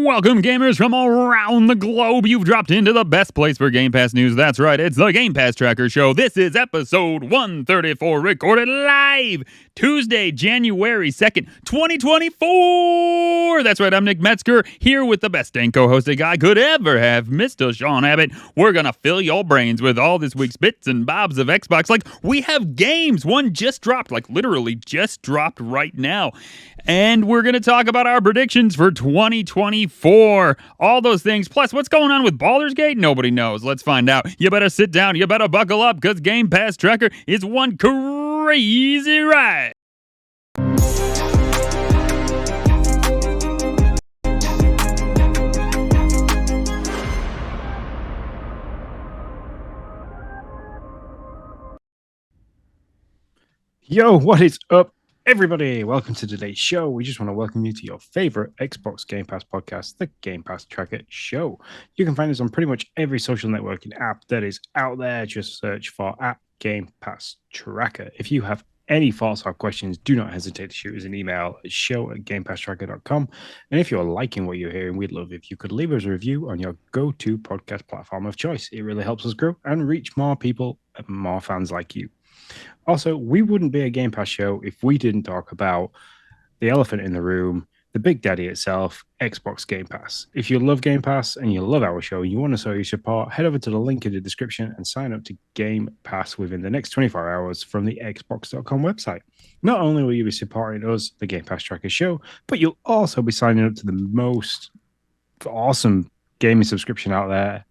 Welcome, gamers from around the globe. You've dropped into the best place for Game Pass news. That's right, it's the Game Pass Tracker Show. This is episode 134, recorded live Tuesday, January 2nd, 2024. That's right, I'm Nick Metzger, here with the best dang co-host a guy could ever have, Mr. Sean Abbott. We're gonna fill your brains with all this week's bits and bobs of Xbox. Like, we have games. One just dropped, like literally just dropped right now. And we're going to talk about our predictions for 2024. All those things. Plus, what's going on with Baldur's Gate? Nobody knows. Let's find out. You better sit down. You better buckle up, because Game Pass Tracker is one crazy ride. Yo, what is up, everybody? Welcome to today's show. We just want to welcome you to your favorite Xbox Game Pass podcast, the Game Pass Tracker Show. You can find us on pretty much every social networking app that is out there. Just search for Game Pass Tracker. If you have any thoughts or questions, do not hesitate to shoot us an email at show@gamepasstracker.com. And if you're liking what you're hearing, we'd love if you could leave us a review on your go-to podcast platform of choice. It really helps us grow and reach more people and more fans like you. Also, we wouldn't be a Game Pass show if we didn't talk about the elephant in the room, the big daddy itself, Xbox Game Pass. If you love Game Pass and you love our show and you want to show your support, head over to the link in the description and sign up to Game Pass within the next 24 hours from the Xbox.com website. Not only will you be supporting us, the Game Pass Tracker Show, but you'll also be signing up to the most awesome gaming subscription out there,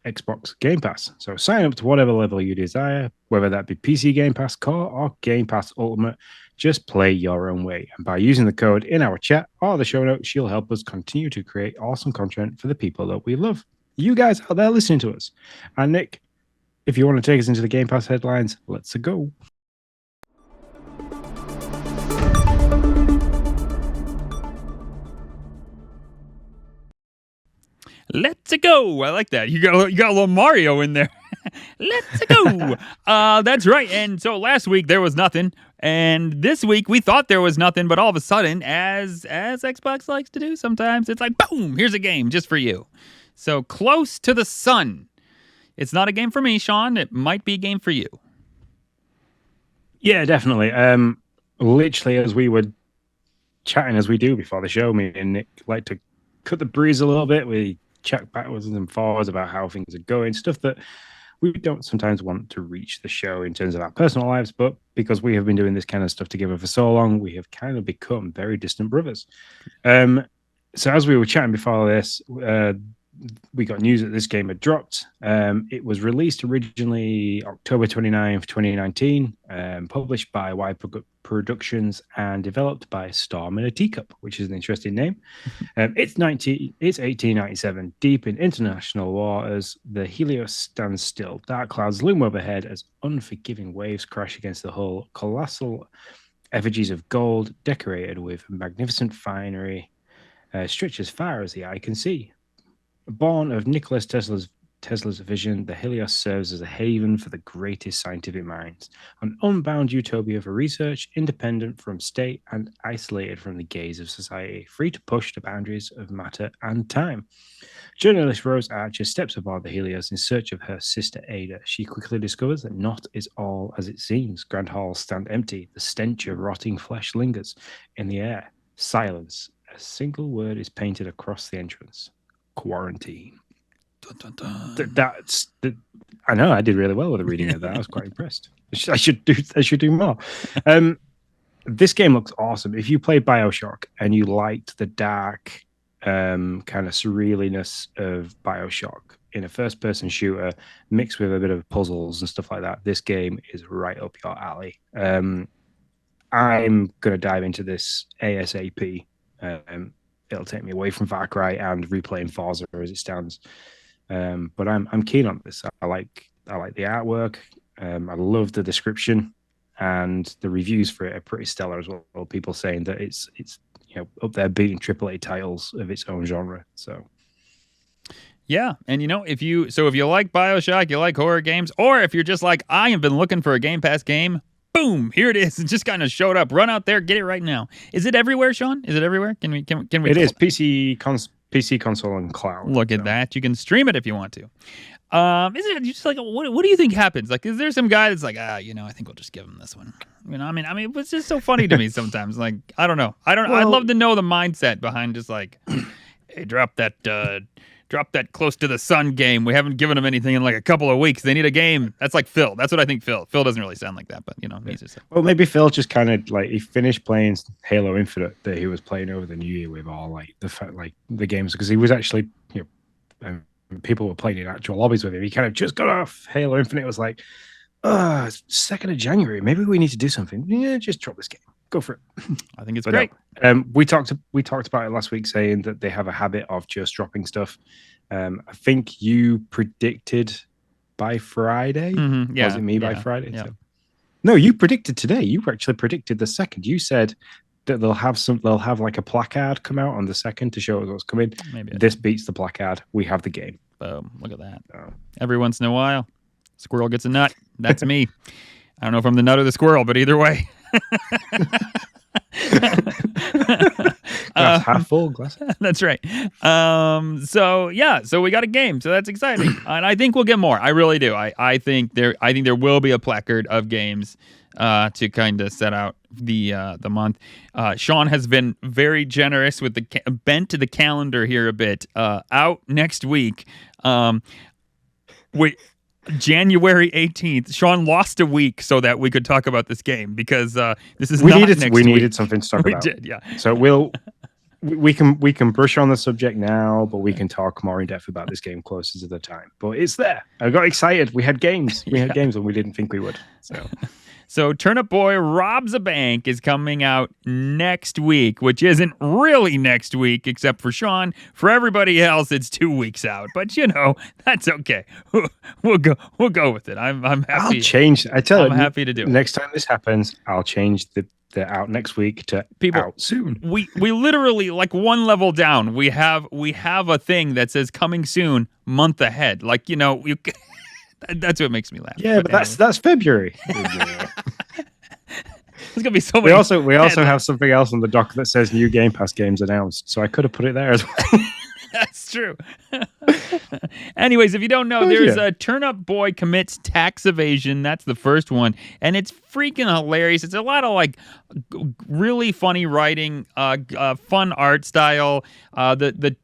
Xbox Game Pass. So sign up to whatever level you desire, whether that be PC Game Pass Core or Game Pass Ultimate. Just play your own way. And by using the code in our chat or the show notes, you'll help us continue to create awesome content for the people that we love. You guys out there listening to us. And Nick, if you want to take us into the Game Pass headlines, let's go. Let's go. I like that. You got a little Mario in there. Let's go. That's right. And so last week there was nothing, and this week we thought there was nothing, but all of a sudden, as Xbox likes to do sometimes, it's like, boom, here's a game just for you. So Close to the Sun. It's not a game for me, Sean. It might be a game for you. Yeah, definitely. Literally, as we were chatting as we do before the show, me and Nick like to cut the breeze a little bit. We check backwards and forwards about how things are going, stuff that we don't sometimes want to reach the show in terms of our personal lives, but because we have been doing this kind of stuff together for so long, we have kind of become very distant brothers. So as we were chatting before this, we got news that this game had dropped. It was released originally October 29th, 2019, published by Y Productions and developed by Storm in a Teacup, which is an interesting name. It's 1897, deep in international waters. The Helios stands still. Dark clouds loom overhead as unforgiving waves crash against the hull. Colossal effigies of gold, decorated with magnificent finery, stretch as far as the eye can see. Born of Nikola Tesla's vision, the Helios serves as a haven for the greatest scientific minds, an unbound utopia for research, independent from state and isolated from the gaze of society, free to push the boundaries of matter and time. Journalist Rose Archer steps aboard the Helios in search of her sister Ada. She quickly discovers that not is all as it seems. Grand halls stand empty. The stench of rotting flesh lingers in the air. Silence. A single word is painted across the entrance. Quarantine. Dun, dun, dun. I know I did really well with the reading of that. I was quite impressed. I should do more. This game looks awesome. If you played BioShock and you liked the dark kind of surrealiness of BioShock in a first-person shooter mixed with a bit of puzzles and stuff like that, this game is right up your alley. I'm going to dive into this ASAP. It'll take me away from Far Cry and replaying Forza as it stands. But I'm keen on this. I like the artwork. I love the description, and the reviews for it are pretty stellar as well. People saying that it's up there beating AAA titles of its own genre. So yeah, and if you like BioShock, you like horror games, or if you're just like I have been looking for a Game Pass game, boom, here it is. It just kind of showed up. Run out there, get it right now. Is it everywhere, Sean? Is it everywhere? Can we? It is PC, PC, console, and cloud. Look at that. You can stream it if you want to. Is it just like what do you think happens? Like, is there some guy that's like, I think we'll just give him this one? I mean, it's just so funny to me sometimes. Like, I don't know. I'd love to know the mindset behind just like, hey, drop that close to the sun game. We haven't given him anything in like a couple of weeks. They need a game. That's like Phil. That's what I think. Phil doesn't really sound like that, but he's just. Well, maybe Phil just kind of like he finished playing Halo Infinite that he was playing over the New Year with all like the games because he was actually people were playing in actual lobbies with him. He kind of just got off Halo Infinite. It was like, it's 2nd of January. Maybe we need to do something. Yeah, just drop this game. Go for it. I think it's great. No, we talked about it last week, saying that they have a habit of just dropping stuff. I think you predicted by Friday. Mm-hmm. Yeah, was it me by Friday? Yeah. So. No, you predicted today. You actually predicted the 2nd. You said that they'll have like a placard come out on the 2nd to show us what's coming. Maybe this beats the placard. We have the game. Boom! Look at that. Every once in a while, squirrel gets a nut. That's me. I don't know if I'm the nut or the squirrel, but either way. Glass half full, glass. That's right. So we got a game, so that's exciting, and I think we'll get more. I really do. I think there will be a placard of games to kind of set out the month. Sean has been very generous with the bent to the calendar here a bit. Out next week. January 18th. Sean lost a week so that we could talk about this game because this is next week. We needed something to talk about. We did, yeah. So we can brush on the subject now, but we can talk more in depth about this game closer to the time. But it's there. I got excited. We had games. We had games, and we didn't think we would. So Turnip Boy Robs a Bank is coming out next week, which isn't really next week, except for Sean. For everybody else, it's 2 weeks out. But that's okay. We'll go with it. I'm happy. I'll change. I'm happy to do it. Next time this happens, I'll change the out next week to out soon. We literally, like, one level down. We have a thing that says coming soon, month ahead. Like, you. That's what makes me laugh. Yeah, but that's February. There's gonna be so many. We also have something else on the dock that says new Game Pass games announced. So I could have put it there as well. That's true. Anyways, if you don't know, there's a Turnip Boy Commits Tax Evasion. That's the first one, and it's freaking hilarious. It's a lot of like really funny writing, fun art style.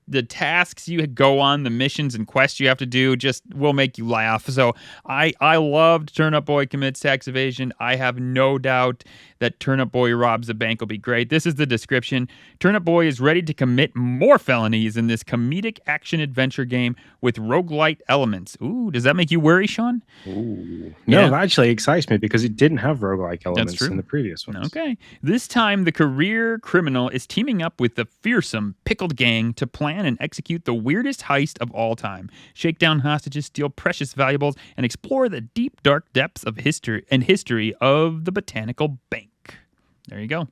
The tasks you go on, the missions and quests you have to do, just will make you laugh. So I loved Turnip Boy Commits Tax Evasion. I have no doubt that Turnip Boy Robs a Bank will be great. This is the description. Turnip Boy is ready to commit more felonies in this comedic action-adventure game with roguelite elements. Ooh, does that make you worry, Sean? Ooh. No, that actually excites me because it didn't have roguelike elements in the previous ones. Okay. This time, the career criminal is teaming up with the fearsome Pickled Gang to plan and execute the weirdest heist of all time. Shake down hostages, steal precious valuables, and explore the deep, dark depths of history of the Botanical Bank. There you go.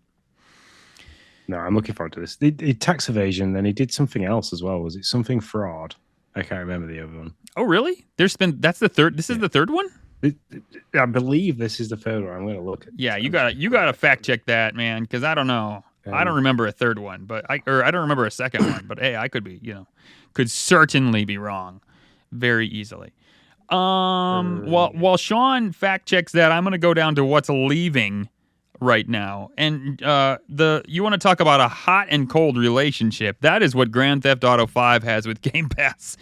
No, I'm looking forward to this. He tax evasion, then he did something else as well. Was it something fraud? I can't remember the other one. Oh, really? That's the third. This is the third one? I believe this is the third one. I'm going to look at. Yeah, you gotta fact check that, man, because I don't know. I don't remember a third one, but I don't remember a second one. But hey, I could be, could certainly be wrong, very easily. While Sean fact checks that, I'm going to go down to what's leaving right now, and you want to talk about a hot and cold relationship? That is what Grand Theft Auto 5 has with Game Pass.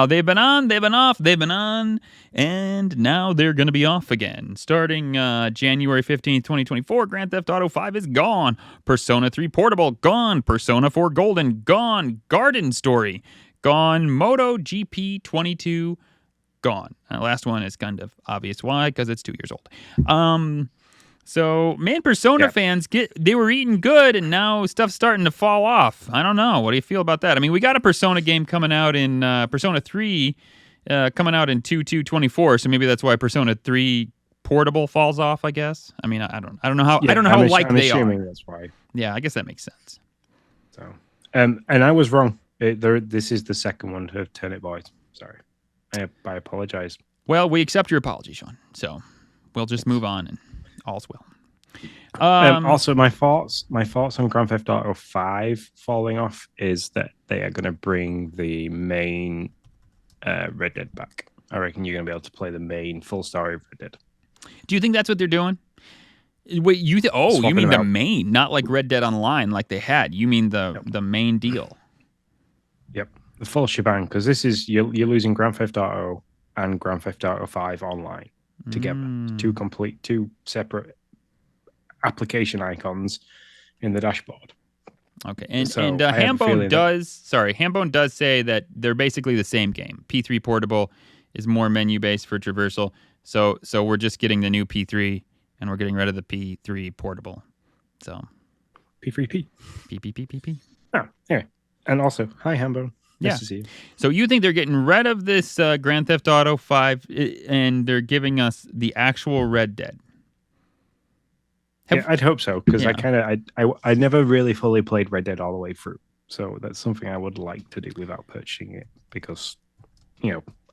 They've been on, they've been off, they've been on, and now they're going to be off again. Starting January 15th, 2024, Grand Theft Auto 5 is gone. Persona 3 Portable, gone. Persona 4 Golden, gone. Garden Story, gone. Moto GP 22, gone. Last one is kind of obvious why, because it's 2 years old. So, man, Persona fans, they were eating good, and now stuff's starting to fall off. I don't know. What do you feel about that? I mean, we got a Persona game coming out in Persona 3 coming out in 2/2/24, so maybe that's why Persona 3 Portable falls off, I guess. I mean, I don't know how like they are. That's why. Yeah, I guess that makes sense. So, and I was wrong. This is the second one to Turnip Boy. Sorry. I apologize. Well, we accept your apology, Sean. So, we'll just move on and all's well. Also, my thoughts on Grand Theft Auto 5 falling off is that they are going to bring the main Red Dead back. I reckon you're going to be able to play the main full story of Red Dead. Do you think that's what they're doing? Wait, you mean the main, not like Red Dead Online like they had. You mean the main deal. Yep, the full shebang, because this is you're losing Grand Theft Auto and Grand Theft Auto 5 online together. Two separate application icons in the dashboard. Okay, and Hambone does say that they're basically the same game. P3 Portable is more menu based for traversal, so we're just getting the new P3 and we're getting rid of the P3 Portable. So P3P. P. Oh, anyway. And also, hi Hambone. Nice to see you. So you think they're getting rid of this Grand Theft Auto 5 and they're giving us the actual Red Dead? Yeah, I'd hope so, because I never really fully played Red Dead all the way through. So that's something I would like to do without purchasing it, because,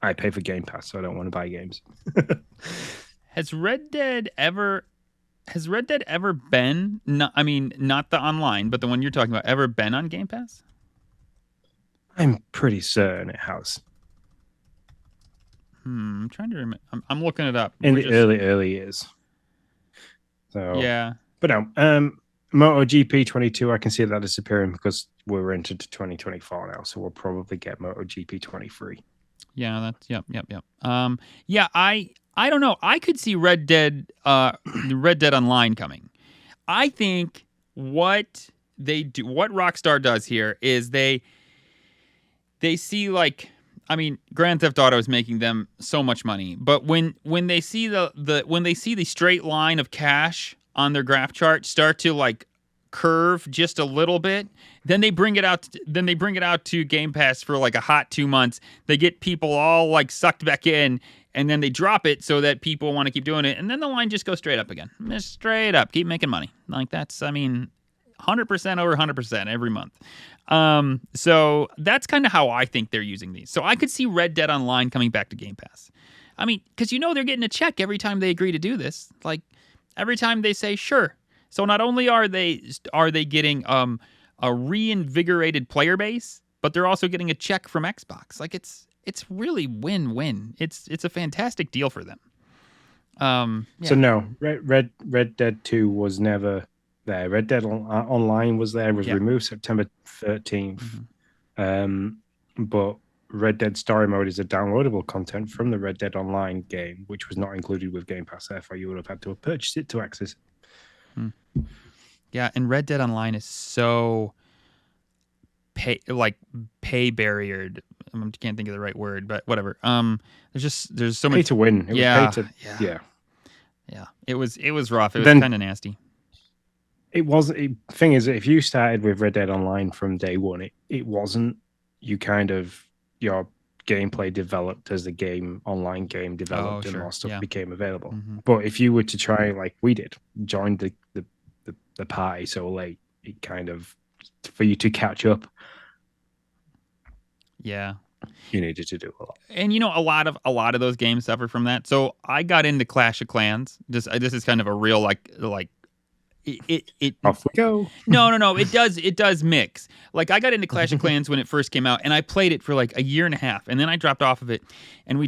I pay for Game Pass, so I don't want to buy games. Has Red Dead ever been, not the online, but the one you're talking about, ever been on Game Pass? I'm pretty certain it has. I'm trying to remember. I'm looking it up. In the early years. So yeah. But no, MotoGP 22, I can see that disappearing because we're into 2024 now, so we'll probably get MotoGP 23. Yeah, that's yep. I don't know. I could see Red Dead Online coming. I think what Rockstar does here is they see Grand Theft Auto is making them so much money, but when they see the straight line of cash on their graph chart start to curve just a little bit, then they bring it out to Game Pass for a hot 2 months. They get people all sucked back in, and then they drop it so that people want to keep doing it, and then the line just goes straight up again. Just straight up, keep making money. That's 100% over 100% every month. So that's kind of how I think they're using these. So I could see Red Dead Online coming back to Game Pass. Because they're getting a check every time they agree to do this. Every time they say sure. So not only are they getting a reinvigorated player base, but they're also getting a check from Xbox. It's really win-win. It's a fantastic deal for them. So no, Red Dead 2 was never there. Red Dead Online was there. It was removed September 13th. But Red Dead Story Mode is a downloadable content from the Red Dead Online game, which was not included with Game Pass. Therefore, you would have had to have purchased it to access it. Yeah, and Red Dead Online is so pay barriered. I can't think of the right word, but whatever. There's so much pay to win. Yeah. It was rough. It was kind of nasty. It wasn't. Thing is, if you started with Red Dead Online from day one, it wasn't. Your gameplay developed as the online game developed, and more stuff became available. Mm-hmm. But if you were to try like we did, join the party so late, it kind of for you to catch up. Yeah. You needed to do a lot. And a lot of those games suffer from that. So I got into Clash of Clans. This is kind of a real it off we go. No. It does mix. I got into Clash of Clans when it first came out, and I played it for a year and a half, and then I dropped off of it. And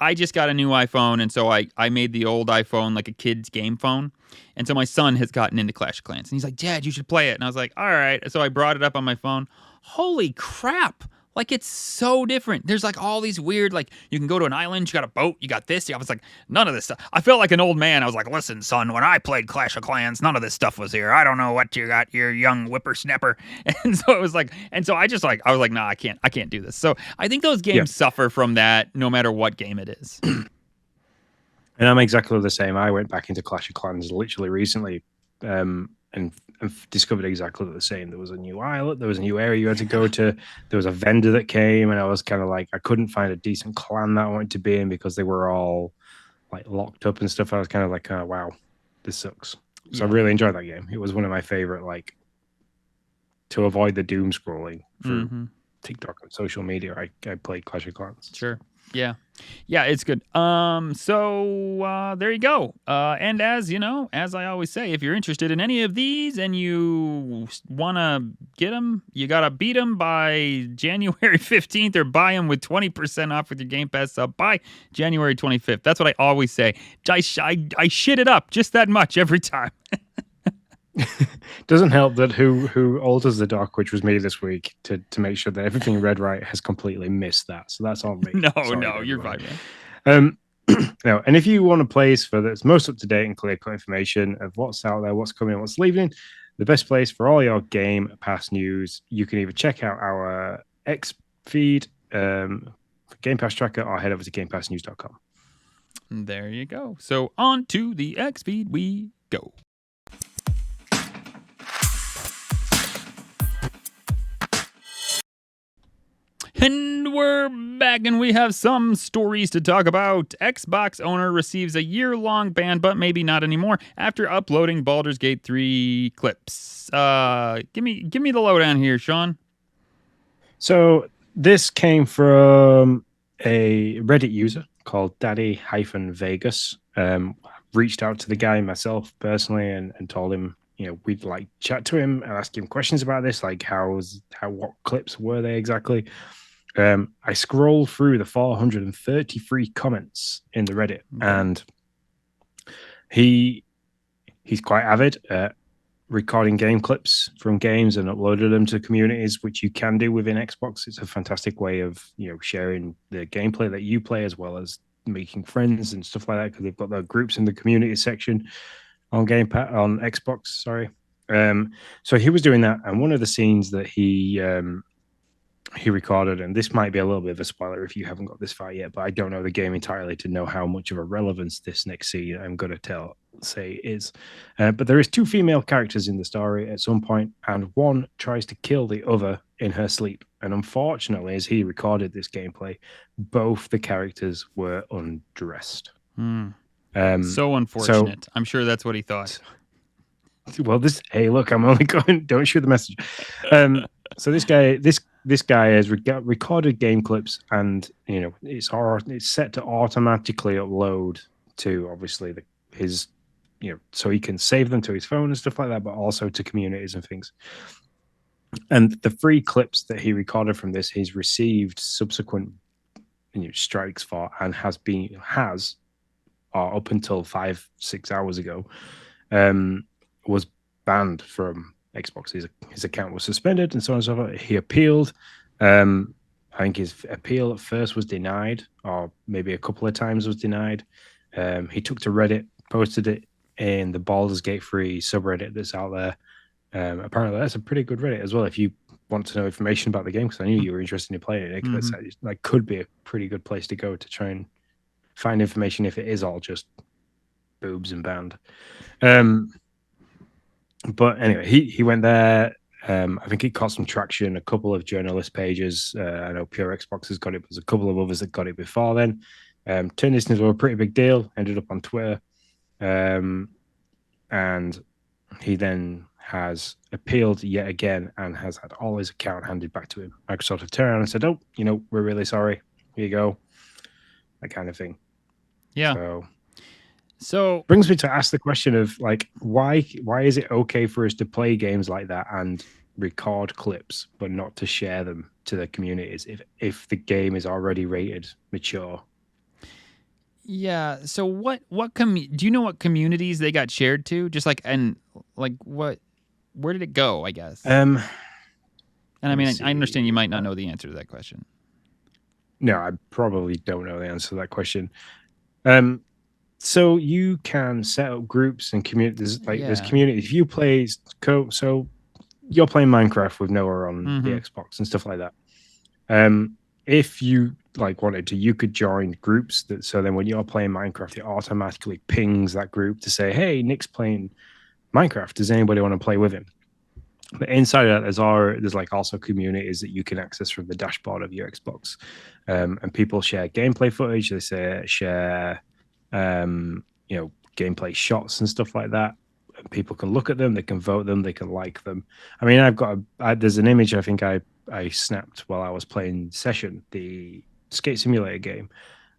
I just got a new iPhone, and so I made the old iPhone a kid's game phone. And so my son has gotten into Clash of Clans, and he's like, "Dad, you should play it." And I was like, "All right." So I brought it up on my phone. Holy crap! It's so different. There's all these weird, you can go to an island, you got a boat, you got this. I was like, none of this stuff. I felt like an old man. I was like, listen, son, when I played Clash of Clans, none of this stuff was here. I don't know what you got, you young whippersnapper. And so it was I was like, nah, I can't do this. So I think those games suffer from that no matter what game it is. And I'm exactly the same. I went back into Clash of Clans literally recently, and discovered exactly the same. There was a new island, there was a new area you had to go to, there was a vendor that came, and I was kind of I couldn't find a decent clan that I wanted to be in because they were all locked up and stuff. I was kind of oh, wow, this sucks. So I really enjoyed that game. It was one of my favorite, to avoid the doom scrolling through TikTok and social media. I played Clash of Clans. Sure. Yeah. Yeah, it's good. So there you go. And as you know, as I always say, if you're interested in any of these and you want to get them, you got to beat them by January 15th or buy them with 20% off with your Game Pass sub by January 25th. That's what I always say. I shit it up just that much every time. Doesn't help that who alters the doc, which was me this week, to make sure that everything read right, has completely missed that. So that's on me. No, you're fine, man. No, and if you want a place for that's most up to date and clear cut information of what's out there, what's coming, what's leaving, the best place for all your Game Pass news, you can either check out our X feed, Game Pass tracker, or head over to GamePassNews.com. There you go. So on to the X feed we go. And we're back, and we have some stories to talk about. Xbox owner receives a year-long ban, but maybe not anymore, after uploading Baldur's Gate 3 clips. Give me the lowdown here, Sean. So this came from a Reddit user called Daddy-Vegas. Reached out to the guy myself personally and told him, we'd like chat to him and ask him questions about this, like what clips were they exactly. I scrolled through the 433 comments in the Reddit, and he's quite avid at recording game clips from games and uploaded them to communities, which you can do within Xbox. It's a fantastic way of sharing the gameplay that you play, as well as making friends and stuff like that, because they've got their groups in the community section on Xbox. Sorry. So he was doing that, and one of the scenes that he recorded, and this might be a little bit of a spoiler if you haven't got this far yet, but I don't know the game entirely to know how much of a relevance this next scene I'm going to say is. But there is 2 female characters in the story at some point, and one tries to kill the other in her sleep. And unfortunately, as he recorded this gameplay, both the characters were undressed. So unfortunate. I'm sure that's what he thought. Well, hey, look, I'm only going. Don't shoot the message. So this guy has recorded game clips, and it's set to automatically upload to obviously his so he can save them to his phone and stuff like that, but also to communities and things. And the 3 clips that he recorded from this, he's received subsequent strikes for, and has up until 5-6 hours ago, was banned from Xbox. His account was suspended and so on and so forth. He appealed. I think his appeal at first was denied, or maybe a couple of times was denied. He took to Reddit, posted it in the Baldur's Gate 3 subreddit that's out there. Apparently, that's a pretty good Reddit as well. If you want to know information about the game, because I knew you were interested in playing it, that could be a pretty good place to go to try and find information if it is all just boobs and banned. But anyway, he went there. I think it caught some traction. A couple of journalist pages. I know Pure Xbox has got it. There's a couple of others that got it before then. Turned this into a pretty big deal. Ended up on Twitter. And he then has appealed yet again and has had all his account handed back to him. Microsoft have turned around and said, we're really sorry. Here you go. That kind of thing. Yeah. So brings me to ask the question of why is it okay for us to play games like that and record clips, but not to share them to the communities if the game is already rated mature? Yeah. So what do you know what communities they got shared to? Just where did it go, I guess? And I mean, I understand you might not know the answer to that question. No, I probably don't know the answer to that question. So you can set up groups and communities. There's communities. If you play, so you're playing Minecraft with Noah on the Xbox and stuff like that. If you wanted to, you could join groups so then when you're playing Minecraft, it automatically pings that group to say, "Hey, Nick's playing Minecraft. Does anybody want to play with him?" But inside of that, there's also communities that you can access from the dashboard of your Xbox, and people share gameplay footage. They share gameplay shots and stuff like that. And people can look at them, they can vote them, they can like them. I mean, there's an image I think I snapped while I was playing Session, the skate simulator game.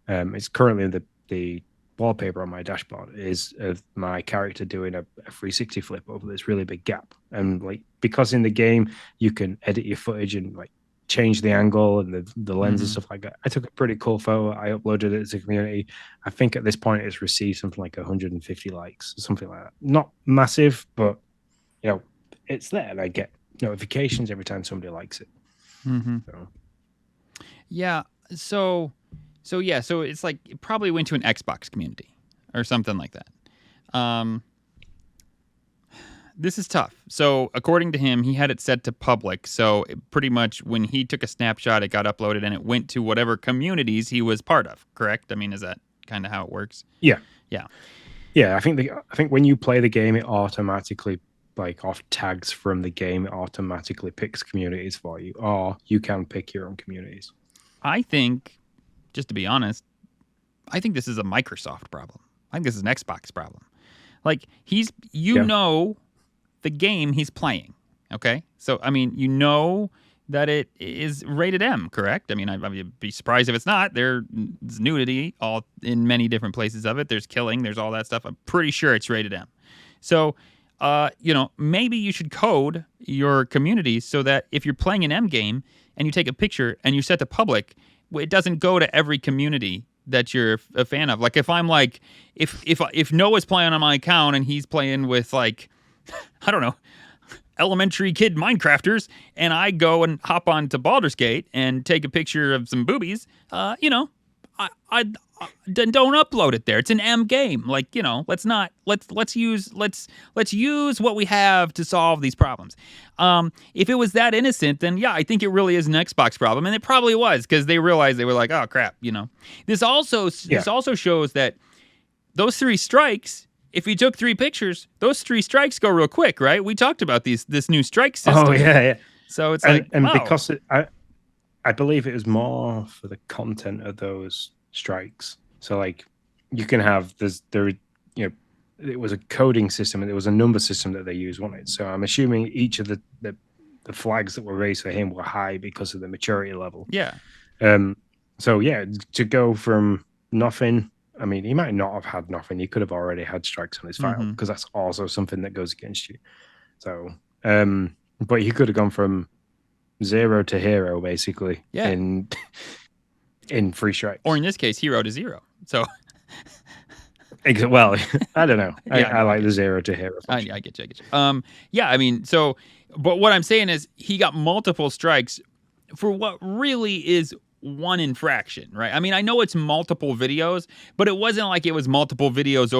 It's currently the wallpaper on my dashboard is of my character doing a 360 flip over this really big gap. And like because in the game you can edit your footage and like change the angle and the lens and stuff like that. I took a pretty cool photo. I uploaded it to the community. I think at this point it's received something like 150 likes, something like that. Not massive, but you know, it's there, and I get notifications every time somebody likes it. So. Yeah. So it's like it probably went to an Xbox community or something like that. This is tough. So according to him, he had it set to public. So pretty much when he took a snapshot, it got uploaded and it went to whatever communities he was part of. Correct? I mean, is that kind of how it works? Yeah. Yeah. Yeah. I think when you play the game, it automatically like off tags from the game, it automatically picks communities for you, or you can pick your own communities. I think, just to be honest, I think this is a Microsoft problem. I think this is an Xbox problem. Like know the game he's playing. Okay, so I mean, you know that it is rated M, correct? I mean, I'd be surprised if it's not. There's nudity all in many different places of it. There's killing. There's all that stuff. I'm pretty sure it's rated M. So, maybe you should code your community so that if you're playing an M game and you take a picture and you set to public, it doesn't go to every community that you're a fan of. Like if I'm like, if Noah's playing on my account and he's playing with like, I don't know, elementary kid Minecrafters, and I go and hop onto Baldur's Gate and take a picture of some boobies, I don't upload it there. It's an M game. Like, let's use what we have to solve these problems. If it was that innocent, then yeah, I think it really is an Xbox problem, and it probably was because they realized they were like, oh crap, This also shows that those 3 strikes. If you took 3 pictures, those 3 strikes go real quick, right? We talked about this new strike system. Oh yeah. So it's because I believe it was more for the content of those strikes. So like you can have it was a coding system and it was a number system that they used, wasn't it? So I'm assuming each of the flags that were raised for him were high because of the maturity level. Yeah. So yeah, to go from nothing. I mean, he might not have had nothing. He could have already had strikes on his file because that's also something that goes against you. So, but he could have gone from 0 to hero basically in 3 strikes, or in this case, hero to 0. So, well, I don't know. I like the 0 to hero. I get you. Yeah, I mean, so, but what I'm saying is he got multiple strikes for what really is one infraction, right? I mean, I know it's multiple videos, but it wasn't like it was multiple videos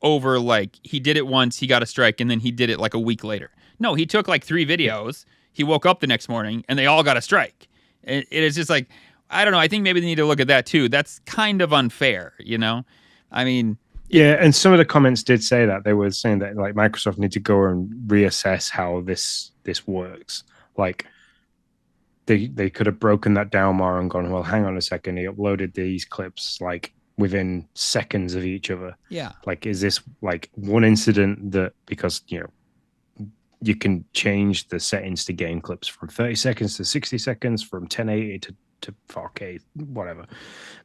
over like he did it once, he got a strike, and then he did it like a week later. No, he took like 3 videos. He woke up the next morning and they all got a strike. It is just like, I don't know. I think maybe they need to look at that too. That's kind of unfair, I mean, yeah, and some of the comments did say that. They were saying that like Microsoft need to go and reassess how this works. Like they could have broken that down more and gone, well, hang on a second. He uploaded these clips like within seconds of each other. Yeah. Like, is this like one incident that because, you can change the settings to game clips from 30 seconds to 60 seconds, from 1080 to 4K, whatever.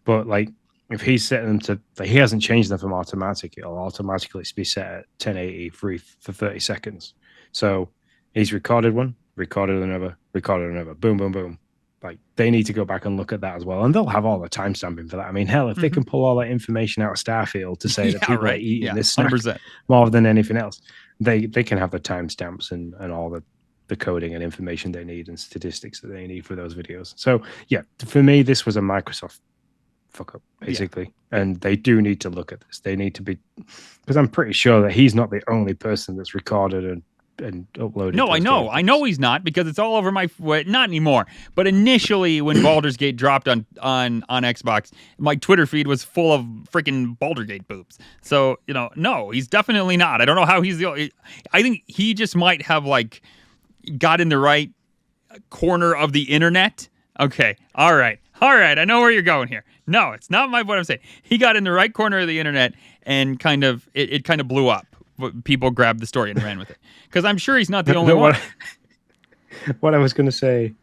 But like, if he's setting them to, like, he hasn't changed them from automatic, it'll automatically be set at 1080 for 30 seconds. So he's recorded another, boom, boom, boom. Like, they need to go back and look at that as well. And they'll have all the timestamping for that. I mean, hell, if they can pull all that information out of Starfield to say that people are eating this snack 100%. More than anything else, they can have the timestamps and all the coding and information they need and statistics that they need for those videos. So, yeah, for me, this was a Microsoft fuck up, basically. Yeah. And they do need to look at this. They need to be, because I'm pretty sure that he's not the only person that's recorded and uploaded. No, I know he's not, because it's all over my, not anymore, but initially when Baldur's Gate dropped on Xbox, my Twitter feed was full of freaking Baldur Gate boobs. So, no, he's definitely not. I don't know how he's the only, I think he just might have like got in the right corner of the internet. Okay. All right. I know where you're going here. No, it's not what I'm saying. He got in the right corner of the internet and kind of, it kind of blew up. People grabbed the story and ran with it. Because I'm sure he's not the only one. What I was going to say,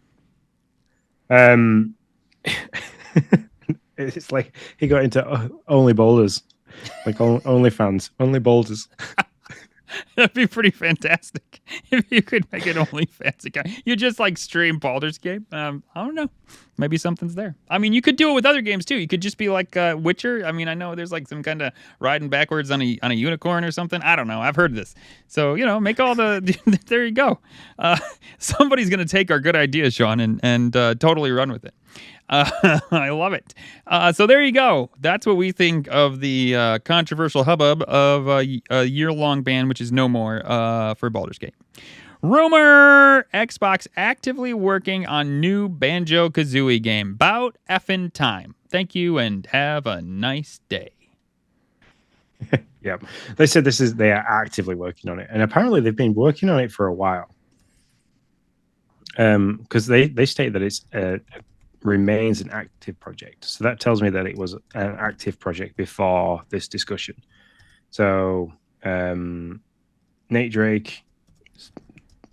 It's like he got into only boulders, like only fans, only boulders. That'd be pretty fantastic if you could make it OnlyFans account. You just like stream Baldur's Gate. I don't know. Maybe something's there. I mean, you could do it with other games too. You could just be like Witcher. I mean, I know there's like some kind of riding backwards on a unicorn or something. I don't know. I've heard this. So make all the. There you go. Somebody's gonna take our good ideas, Sean, and totally run with it. I love it. So there you go. That's what we think of the controversial hubbub of a year-long ban, which is no more for Baldur's Gate. Rumor: Xbox actively working on new Banjo-Kazooie game. About effing time. Thank you and have a nice day. Yeah, they said they are actively working on it, and apparently they've been working on it for a while. Because they state that it's remains an active project, so that tells me that it was an active project before this discussion. So Nate Drake,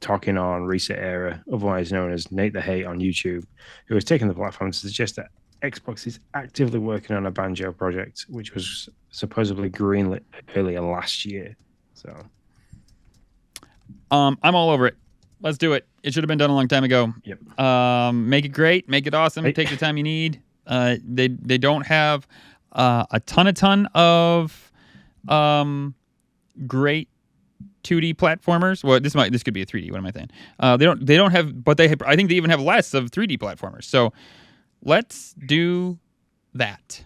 talking on Reset Era, otherwise known as Nate the Hate on YouTube, who has taken the platform to suggest that Xbox is actively working on a Banjo project, which was supposedly greenlit earlier last year. So I'm all over it. Let's do it. It should have been done a long time ago. Yep. Make it great. Make it awesome. Hey. Take the time you need. They don't have a ton of great 2D platformers. Well, this could be a 3D. What am I saying? They don't have, but I think they even have less of 3D platformers. So let's do that.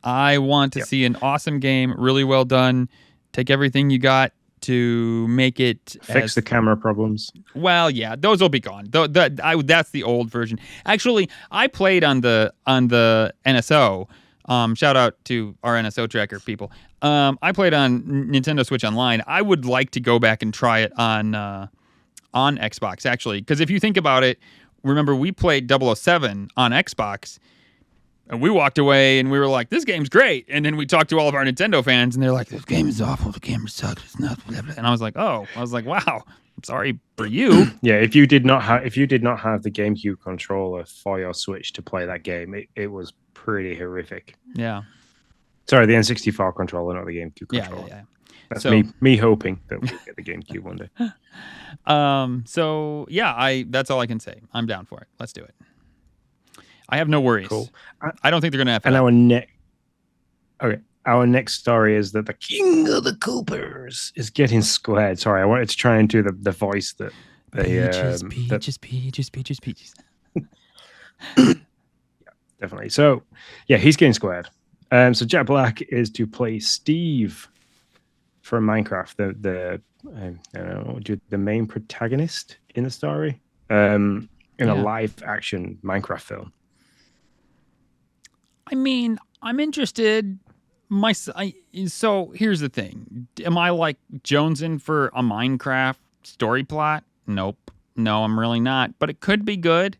I want to see an awesome game, really well done. Take everything you got to make it fix the camera problems. Well, yeah, those will be gone. That's the old version. Actually, I played on the NSO. Shout out to our NSO tracker people. I played on Nintendo Switch Online. I would like to go back and try it on Xbox, actually, because if you think about it, remember we played 007 on Xbox. And we walked away and we were like, this game's great. And then we talked to all of our Nintendo fans and they're like, this game is awful. The camera sucks. It's not. Blah, blah. And I was like, wow. I'm sorry for you. Yeah, if you did not have the GameCube controller for your Switch to play that game, it was pretty horrific. Yeah. Sorry, the N64 controller, not the GameCube controller. Yeah. That's me hoping that we'll get the GameCube one day. So yeah, that's all I can say. I'm down for it. Let's do it. I have no worries. Cool. I don't think they're going to have. And our next story is that the king of the Koopas is getting squared. Sorry, I wanted to try and do the voice that they peaches. Yeah, definitely. So yeah, he's getting squared. So Jack Black is to play Steve from Minecraft, the main protagonist in the story, in a live action Minecraft film. I mean, I'm interested. So here's the thing. Am I like jonesing for a Minecraft story plot? Nope. No, I'm really not. But it could be good.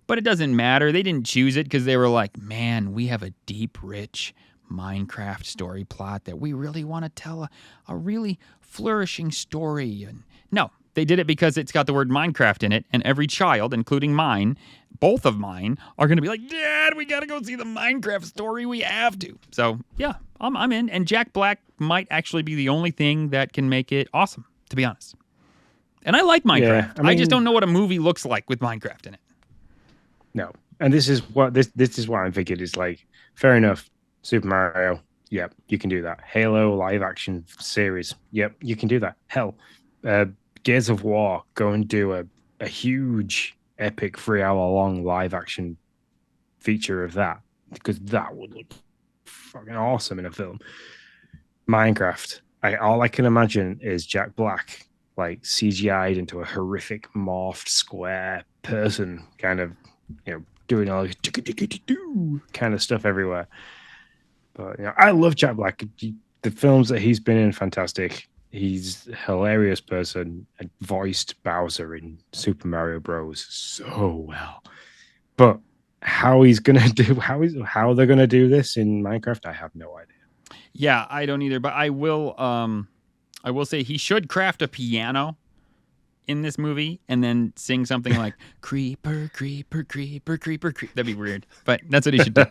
But it doesn't matter. They didn't choose it because they were like, man, we have a deep, rich Minecraft story plot that we really want to tell a really flourishing story. And no, they did it because it's got the word Minecraft in it. And every child, including mine, both of mine, are going to be like, Dad, we got to go see the Minecraft story. We have to. So, yeah, I'm in. And Jack Black might actually be the only thing that can make it awesome, to be honest. And I like Minecraft. Yeah, I just don't know what a movie looks like with Minecraft in it. No. And this is what I'm thinking is like, fair enough. Super Mario. Yep, you can do that. Halo live action series. Yep, you can do that. Hell, Gears of War, go and do a huge epic 3-hour long live action feature of that, because that would look fucking awesome in a film. Minecraft, all I can imagine is Jack Black like CGI'd into a horrific morphed square person, kind of, doing all this kind of stuff everywhere. But I love Jack Black. The films that he's been in, fantastic. He's a hilarious person, and voiced Bowser in Super Mario Bros. So well. But how they're gonna do this in Minecraft, I have no idea. Yeah, I don't either. But I will say he should craft a piano in this movie and then sing something like creeper, creeper, creeper, creeper, creeper. That'd be weird, but that's what he should do.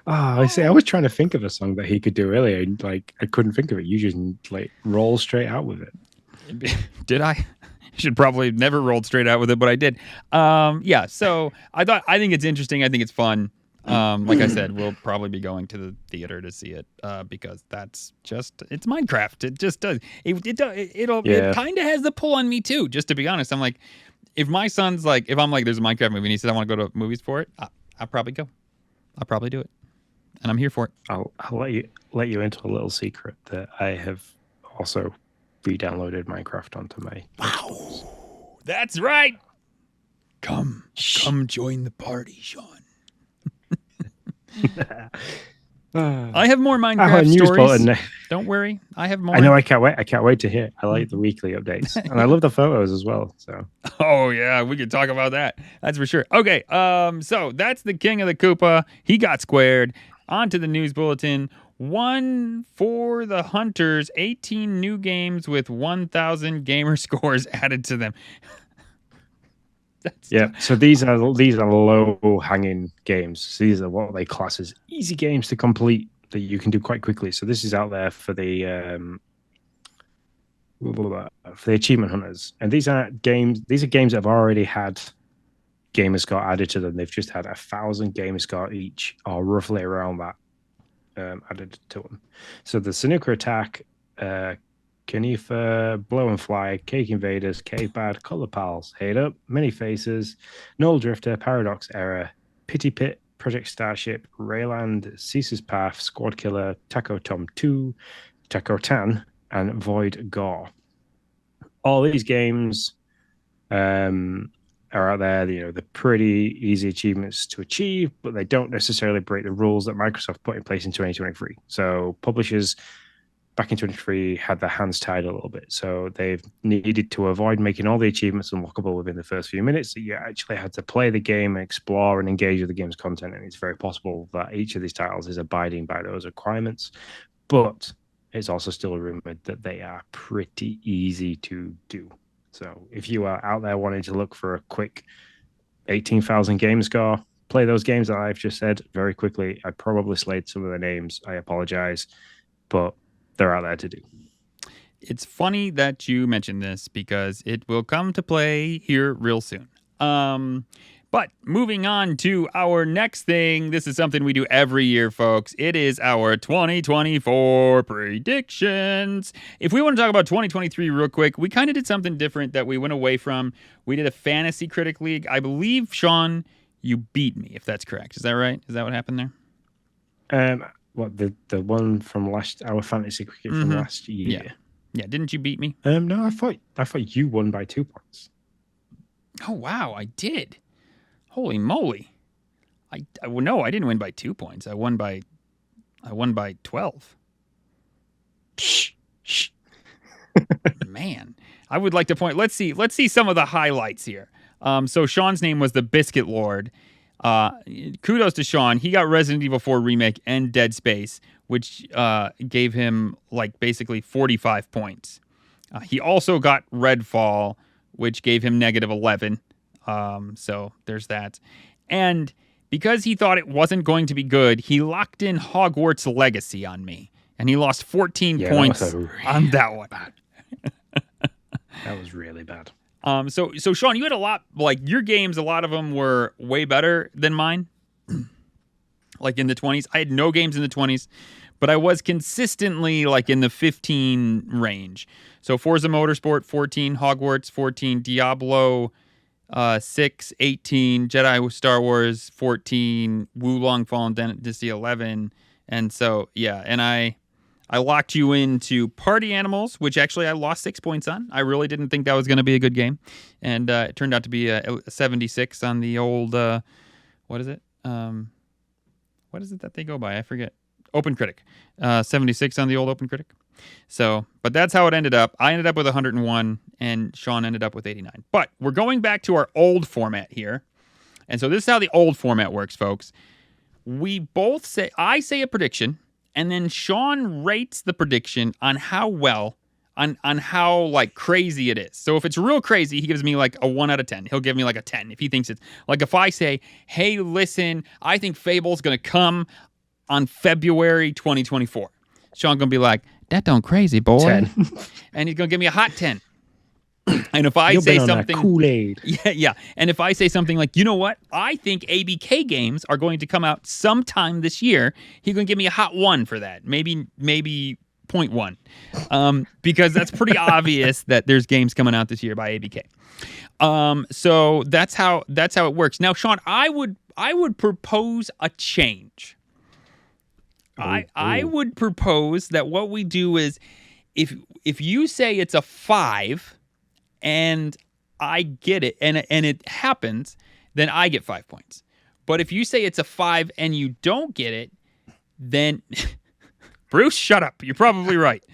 I see. I was trying to think of a song that he could do earlier. And, like, I couldn't think of it. You just like roll straight out with it. Did I? Should probably never rolled straight out with it, but I did. Yeah. So I think it's interesting. I think it's fun. Like I said, we'll probably be going to the theater to see it because it's Minecraft. It just does. It kind of has the pull on me too. Just to be honest, I'm like, if my son's like, if I'm like, there's a Minecraft movie and he says I want to go to movies for it, I'll probably go. I'll probably do it, and I'm here for it. I'll let you into a little secret that I have also re-downloaded Minecraft onto my. Wow, that's right. Come join the party, Sean. I have more Minecraft stories. Don't worry, I have more. I know. I can't wait. I can't wait to hear. I like the weekly updates, and I love the photos as well. So. Oh yeah, we could talk about that. That's for sure. Okay. So that's the king of the Koopa. He got squared. On to the news bulletin. One for the hunters. 18 new games with 1,000 gamer scores added to them. So these are low hanging games. So these are what they class as easy games to complete that you can do quite quickly. So this is out there for the achievement hunters, and these are games that have already had Gamerscore added to them. They've just had 1,000 Gamerscore each, or roughly around that, added to them. So the Snooker Attack, Canifa, Blow and Fly, Cake Invaders, K-Pad, Color Pals, Hate Up, Mini Faces, Null Drifter, Paradox Error, Pity Pit, Project Starship, Rayland, Caesar's Path, Squad Killer, Taco Tom 2, Taco Tan, and Void Gore. All these games are out there. You know, they're pretty easy achievements to achieve, but they don't necessarily break the rules that Microsoft put in place in 2023. So publishers back in 2023 had their hands tied a little bit. So they've needed to avoid making all the achievements unlockable within the first few minutes. So you actually had to play the game, explore, and engage with the game's content. And it's very possible that each of these titles is abiding by those requirements. But it's also still rumored that they are pretty easy to do. So if you are out there wanting to look for a quick 18,000 game score, play those games that I've just said very quickly. I probably slayed some of the names. I apologize, but they're out there to do. It's funny that you mentioned this because it will come to play here real soon. But moving on to our next thing, this is something we do every year, folks. It is our 2024 predictions. If we want to talk about 2023 real quick, we kind of did something different that we went away from. We did a fantasy critic league. I believe, Sean, you beat me, if that's correct. Is that right? Is that what happened there? What, the one from our fantasy cricket from last year? Yeah. Didn't you beat me? No, I thought you won by 2 points. Oh wow, I did. Holy moly! No, I didn't win by 2 points. I won by 12. Shh. Man, I would like to point. Let's see some of the highlights here. So Sean's name was the Biscuit Lord. Kudos to Sean. He got Resident Evil 4 Remake and Dead Space, which gave him like basically 45 points. He also got Redfall, which gave him -11. So there's that. And because he thought it wasn't going to be good, he locked in Hogwarts Legacy on me. And he lost 14 points on that one. That was really bad. So Sean, you had a lot, like your games, a lot of them were way better than mine. Like in the 20s. I had no games in the 20s, but I was consistently like in the 15 range. So Forza Motorsport, 14, Hogwarts, 14, Diablo, 6, 18, Jedi Star Wars, 14, Wulong Fallen Dynasty, 11. And so, yeah, and I locked you into Party Animals, which actually I lost 6 points on. I really didn't think that was going to be a good game. And it turned out to be a 76 on the old, what is it? What is it that they go by? I forget. Open Critic. 76 on the old Open Critic. So, but that's how it ended up. I ended up with 101, and Sean ended up with 89. But we're going back to our old format here. And so this is how the old format works, folks. I say a prediction, and then Sean rates the prediction on how well on how like crazy it is. So if it's real crazy, he gives me like a 1 out of 10. He'll give me like a 10 if he thinks it's like if I say, "Hey, listen, I think Fable's going to come on February 2024." Sean going to be like, "That don't crazy, boy." 10. And he's going to give me a hot 10. And if I You've say been on something that Kool-Aid. Yeah. And if I say something like, "You know what? I think ABK games are going to come out sometime this year," he's going to give me a hot 1 for that. Maybe 0.1. Because that's pretty obvious that there's games coming out this year by ABK. So that's how it works. Now, Sean, I would propose a change. I would propose that what we do is if you say it's a 5 and I get it and it happens, then I get 5 points. But if you say it's a 5 and you don't get it, then Bruce, shut up. You're probably right.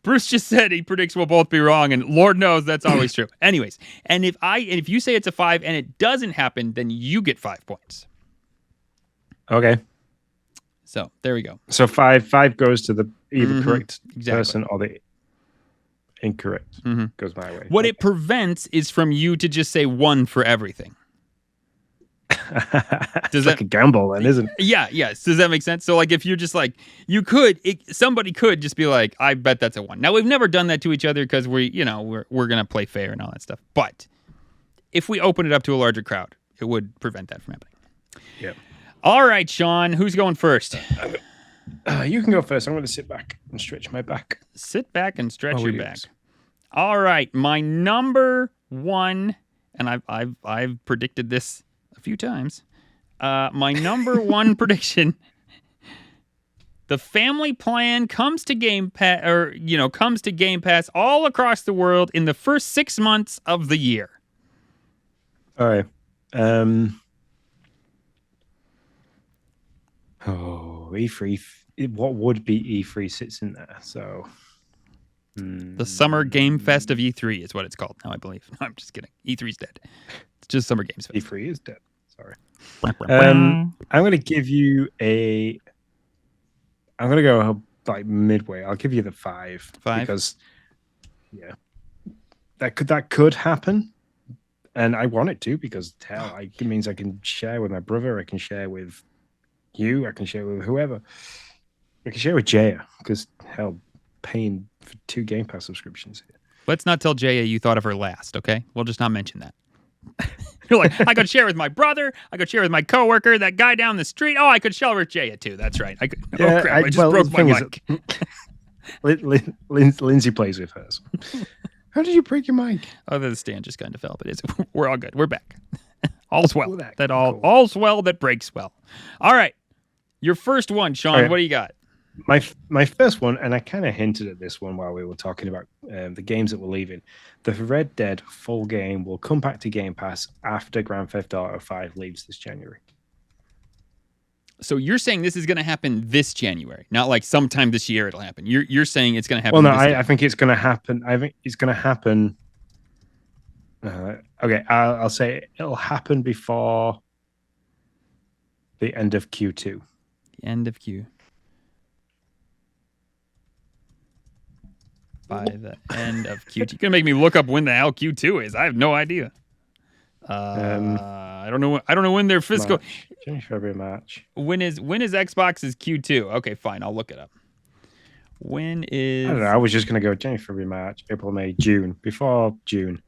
Bruce just said he predicts we'll both be wrong, and Lord knows that's always true. Anyways, and if you say it's a 5 and it doesn't happen, then you get 5 points. Okay. So there we go. So five goes to the either correct person or the incorrect goes my way. What it prevents is from you to just say 1 for everything. Does that like a gamble then, isn't it? Yeah. Does that make sense? So like if you're just like somebody could just be like, "I bet that's a 1." Now we've never done that to each other because we're gonna play fair and all that stuff. But if we open it up to a larger crowd, it would prevent that from happening. Yeah. All right, Sean, who's going first? You can go first. I'm going to sit back and stretch my back. Sit back and stretch your back. All right, my number 1, and I've predicted this a few times. My number 1 prediction: the family plan comes to Game Pass, comes to Game Pass all across the world in the first 6 months of the year. All right. E3. What would be E3 sits in there? So the Summer Game Fest of E3 is what it's called now, I believe. No, I'm just kidding. E3's dead. It's just Summer Games Fest. E3 is dead. Sorry. I'm going to give you I'm going to go like midway. I'll give you the 5. 5? Because, yeah, that could happen. And I want it to because, hell, it means I can share with my brother. I can share with you. I can share with whoever. I can share with Jaya because, hell, paying for 2 Game Pass subscriptions here. Let's not tell Jaya you thought of her last, okay? We'll just not mention that. You're like, I could share with my brother. I could share with my coworker. That guy down the street. Oh, I could share with Jaya too. That's right. Oh crap! I just broke my mic. Lindsay plays with hers. How did you break your mic? Oh, the stand just kind of fell, but we're all good. We're back. All's well. Cool. All's well that breaks well. All right, your first one, Sean. Right. What do you got? My first one, and I kind of hinted at this one while we were talking about the games that we're leaving. The Red Dead full game will come back to Game Pass after Grand Theft Auto 5 leaves this January. So you're saying this is going to happen this January, not like sometime this year it'll happen. You're saying it's going to happen. Well, no, I think it's going to happen. I think it's going to happen. Okay, I'll say it'll happen before the end of Q2. The end of Q. By the end of Q2. You're going to make me look up when the hell Q2 is. I have no idea. I don't know. I don't know when their fiscal. January, February, March. When is Xbox's Q2? Okay, fine. I'll look it up. When is? I don't know. I was just going to go January, February, March, April, May, June. Before June.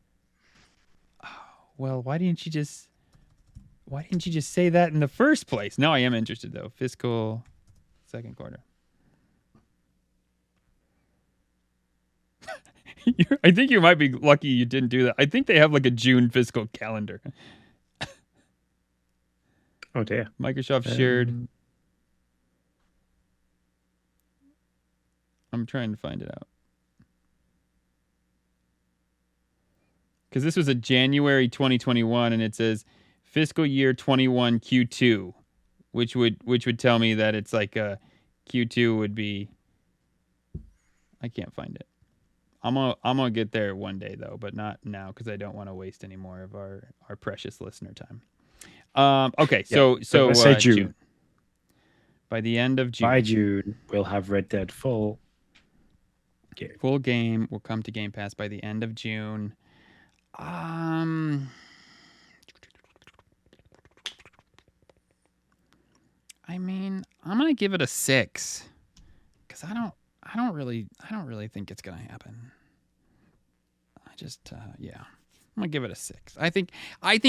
Oh, well, why didn't you just say that in the first place? Now I am interested though. Fiscal second quarter. I think you might be lucky you didn't do that. I think they have like a June fiscal calendar. Oh dear. Microsoft shared. I'm trying to find it out. Because this was a January 2021 and it says fiscal year 21 Q2, which would tell me that it's like a Q2 would be. I can't find it. I'm gonna get there one day though, but not now because I don't want to waste any more of our precious listener time. Okay, so say June. By the end of June. By June, we'll have Red Dead full game. Full game will come to Game Pass by the end of June. I mean, I'm gonna give it a 6 because I don't really think it's gonna happen. I just yeah, I'm gonna give it a 6. I think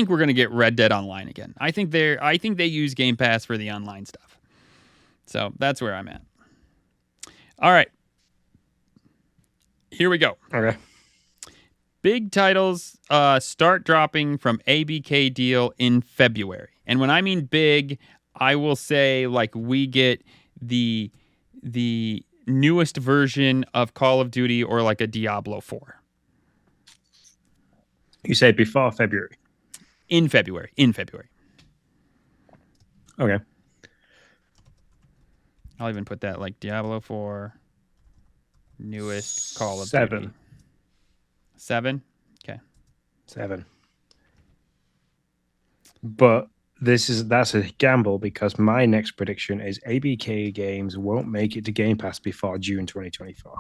we're gonna get Red Dead Online again. I think they use Game Pass for the online stuff. So that's where I'm at. All right, here we go. Okay. Big titles start dropping from ABK deal in February. And when I mean big, I will say like we get the newest version of Call of Duty or like a Diablo 4. You say before February? In February. Okay. I'll even put that like Diablo 4, newest Call of 7. Duty. 7? Okay. 7. But that's a gamble because my next prediction is ABK games won't make it to Game Pass before June 2024.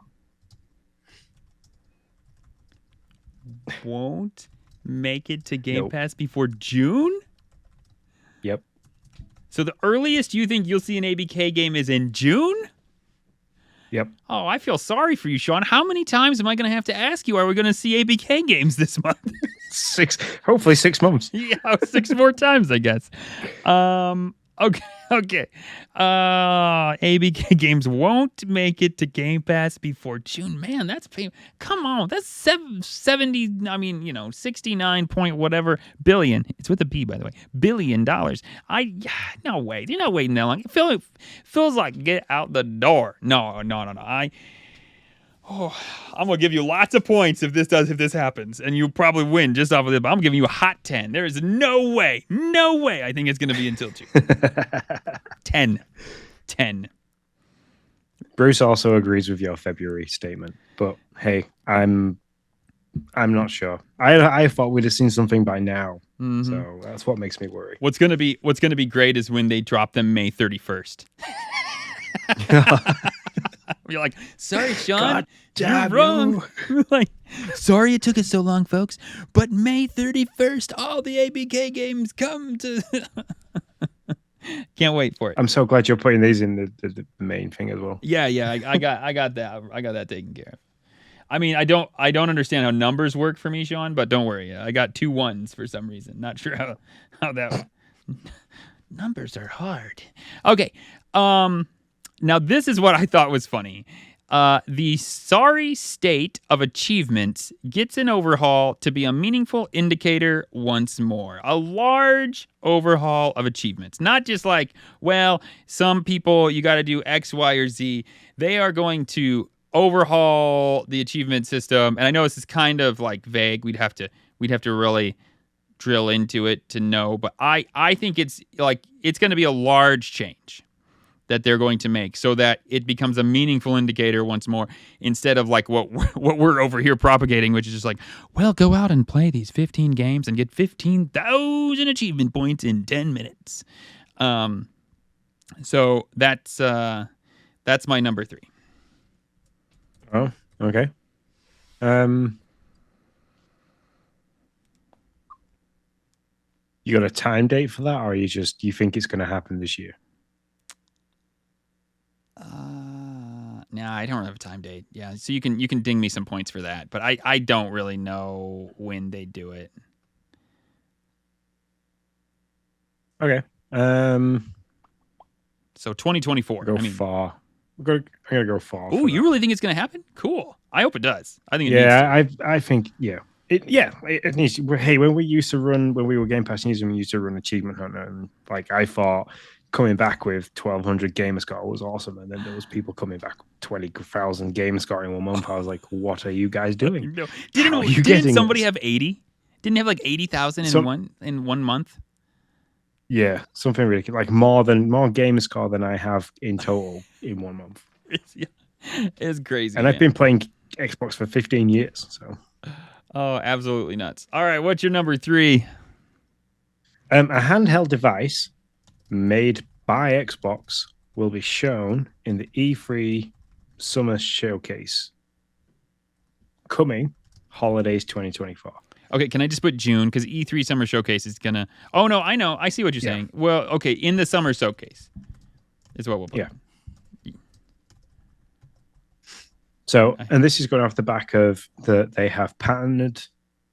Won't make it to Game Pass before June? Yep. So the earliest you think you'll see an ABK game is in June? Yep. Oh, I feel sorry for you, Sean. How many times am I going to have to ask you, are we going to see ABK games this month? 6. Hopefully 6 months. Yeah, 6 more times, I guess. Okay. ABK games won't make it to Game Pass before June. Man, that's come on. That's 69 point whatever billion. It's with a B, by the way. $billion. No way. You're not waiting that long. It feels like get out the door. No. I'm gonna give you lots of points if this happens, and you probably win just off of it. But I'm giving you a hot 10. There is no way I think it's gonna be until June. 10. Bruce also agrees with your February statement, but hey, I'm not sure. I thought we'd have seen something by now, so that's what makes me worry. What's gonna be great is when they drop them May 31st. You're like, sorry, Sean, you're wrong. Like, sorry it took us so long, folks. But May 31st, all the ABK games come to. Can't wait for it. I'm so glad you're putting these in the main thing as well. Yeah, I got that. I got that taken care of. I mean, I don't understand how numbers work for me, Sean, but don't worry. I got 2 1s for some reason. Not sure how that. Numbers are hard. Okay. Now, this is what I thought was funny. The sorry state of achievements gets an overhaul to be a meaningful indicator once more. A large overhaul of achievements. Not just like, well, some people, you got to do X, Y, or Z. They are going to overhaul the achievement system. And I know this is kind of like vague. We'd have to really drill into it to know. But I think it's going to be a large change that they're going to make so that it becomes a meaningful indicator once more, instead of like what we're over here propagating, which is just like, well, go out and play these 15 games and get 15,000 achievement points in 10 minutes. So that's my number 3. Oh, okay. You got a time date for that, or you think it's going to happen this year? No, I don't have a time date. Yeah, so you can ding me some points for that, but I don't really know when they do it. Okay. So 2024. Far. I'm gonna go far. Oh, you really think it's gonna happen? Cool. I hope it does. I think it needs to. I think yeah. It needs to. Hey, when we were Game Pass users, we used to run Achievement Hunter, and like I thought, coming back with 1,200 Gamerscore was awesome, and then there was people coming back with 20,000 Gamerscore in 1 month. I was like, "What are you guys doing? No. Didn't somebody have 80? Didn't have like 80,000 in 1 month? Yeah, something ridiculous. Like more Gamerscore than I have in total in 1 month. It's crazy. And I've been playing Xbox for 15 years, so. Oh, absolutely nuts. All right, what's your number 3? A handheld device made by Xbox will be shown in the E3 Summer Showcase coming holidays 2024. Okay, can I just put June? Because E3 Summer Showcase is going to... Oh, no, I know. I see what you're saying. Well, okay, in the Summer Showcase is what we'll put. Yeah. So, and this is going off the back of they have patented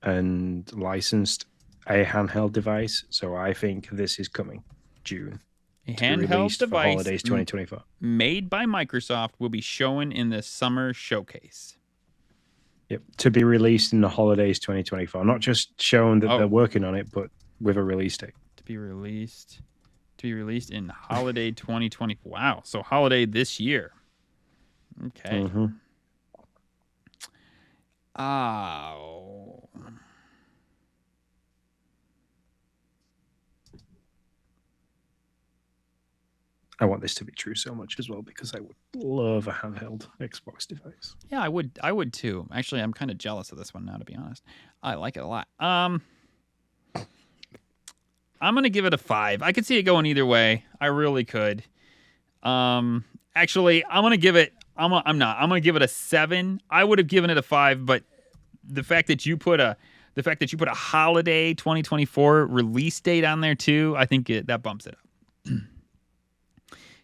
and licensed a handheld device. So I think this is coming June. A handheld device holidays 2024. Made by Microsoft will be shown in the Summer Showcase. Yep, to be released in the holidays 2024. Not just shown that they're working on it, but with a release date. To be released in holiday 2020. Wow, so holiday this year. Okay. Mm-hmm. Oh. I want this to be true so much as well because I would love a handheld Xbox device. Yeah, I would too. Actually, I'm kind of jealous of this one now, to be honest. I like it a lot. I'm gonna give it a 5. I could see it going either way. I really could. Actually, I'm gonna give it. I'm gonna give it a 7. I would have given it a 5, but the fact that you put a holiday 2024 release date on there too, I think that bumps it up.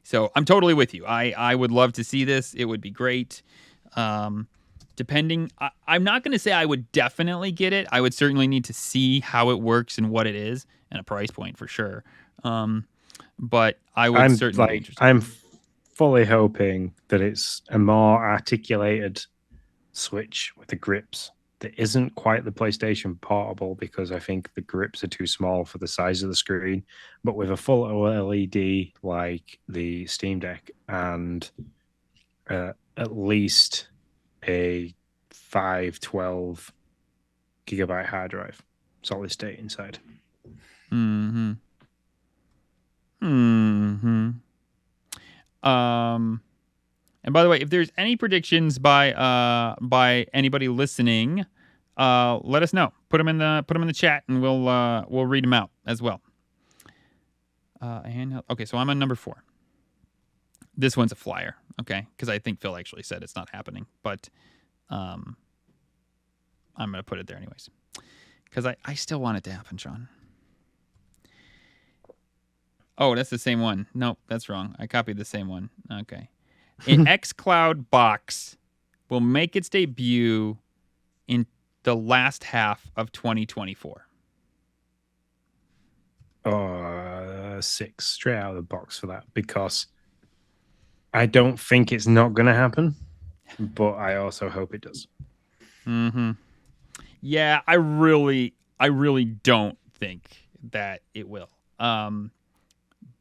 So I'm totally with you. I would love to see this. It would be great. Depending, I'm not going to say I would definitely get it. I would certainly need to see how it works and what it is and a price point for sure. But I would certainly be interested. I'm fully hoping that it's a more articulated Switch with the grips that isn't quite the PlayStation Portable because I think the grips are too small for the size of the screen, but with a full OLED like the Steam Deck and at least a 512 gigabyte hard drive, solid state inside. Mm-hmm. And by the way, if there's any predictions by anybody listening, let us know. Put them in the chat, and we'll read them out as well. Okay, so I'm on number 4. This one's a flyer, okay? Because I think Phil actually said it's not happening, but I'm gonna put it there anyways. Because I still want it to happen, Sean. Oh, that's the same one. Nope, that's wrong. I copied the same one. Okay. An xCloud box will make its debut in the last half of 2024. 6 straight out of the box for that because I don't think it's not going to happen, but I also hope it does. Mm-hmm. Yeah, I really don't think that it will.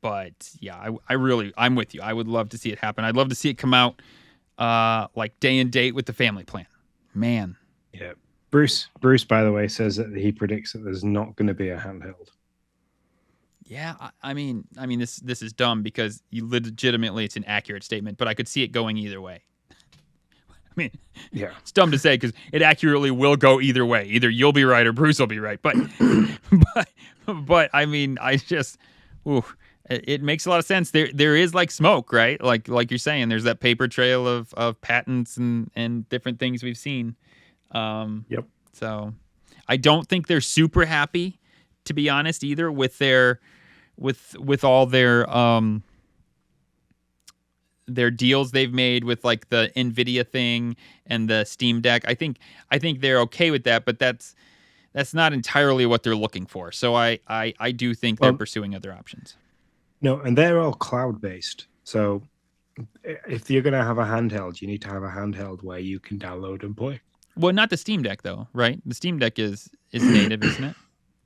But yeah, I'm with you. I would love to see it happen. I'd love to see it come out like day and date with the family plan. Man. Yeah. Bruce, by the way, says that he predicts that there's not going to be a handheld. Yeah, I mean, this is dumb because legitimately it's an accurate statement, but I could see it going either way. I mean, yeah, it's dumb to say because it accurately will go either way. Either you'll be right or Bruce will be right. But I mean, it makes a lot of sense. There is like smoke, right? Like you're saying, there's that paper trail of patents and different things we've seen. Yep. So I don't think they're super happy, to be honest, either with all their deals they've made with like the Nvidia thing and the Steam Deck. I think they're okay with that, but that's not entirely what they're looking for. So I do think they're pursuing other options. No, and they're all cloud-based. So if you're going to have a handheld, you need to have a handheld where you can download and play. Well, not the Steam Deck, though, right? The Steam Deck is native, isn't it?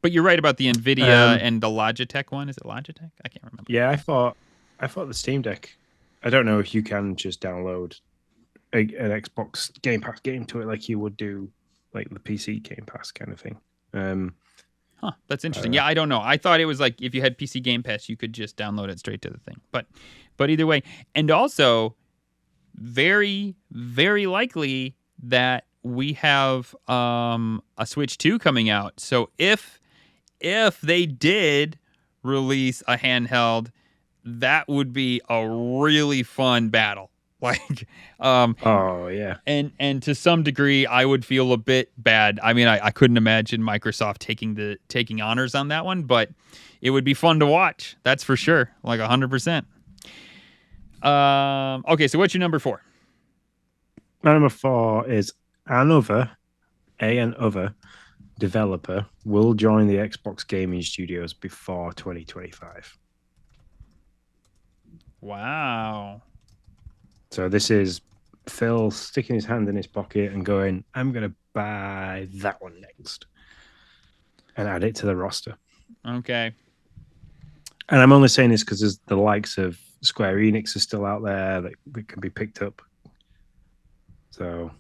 But you're right about the Nvidia and the Logitech one. Is it Logitech? I can't remember. Yeah, I thought the Steam Deck. I don't know if you can just download an Xbox Game Pass game to it like you would do like the PC Game Pass kind of thing. Huh, that's interesting. Yeah, I don't know. I thought it was like if you had PC Game Pass, you could just download it straight to the thing. But either way, and also very, very likely that we have a Switch 2 coming out. So if they did release a handheld, that would be a really fun battle. Like, Oh yeah. and to some degree, I would feel a bit bad. I mean, I couldn't imagine Microsoft taking honors on that one, but it would be fun to watch. That's for sure. Like 100%. Okay, so what's your number 4? My number 4 is another developer will join the Xbox gaming studios before 2025. Wow. So this is Phil sticking his hand in his pocket and going, I'm going to buy that one next and add it to the roster. Okay. And I'm only saying this because there's the likes of Square Enix are still out there that can be picked up. So.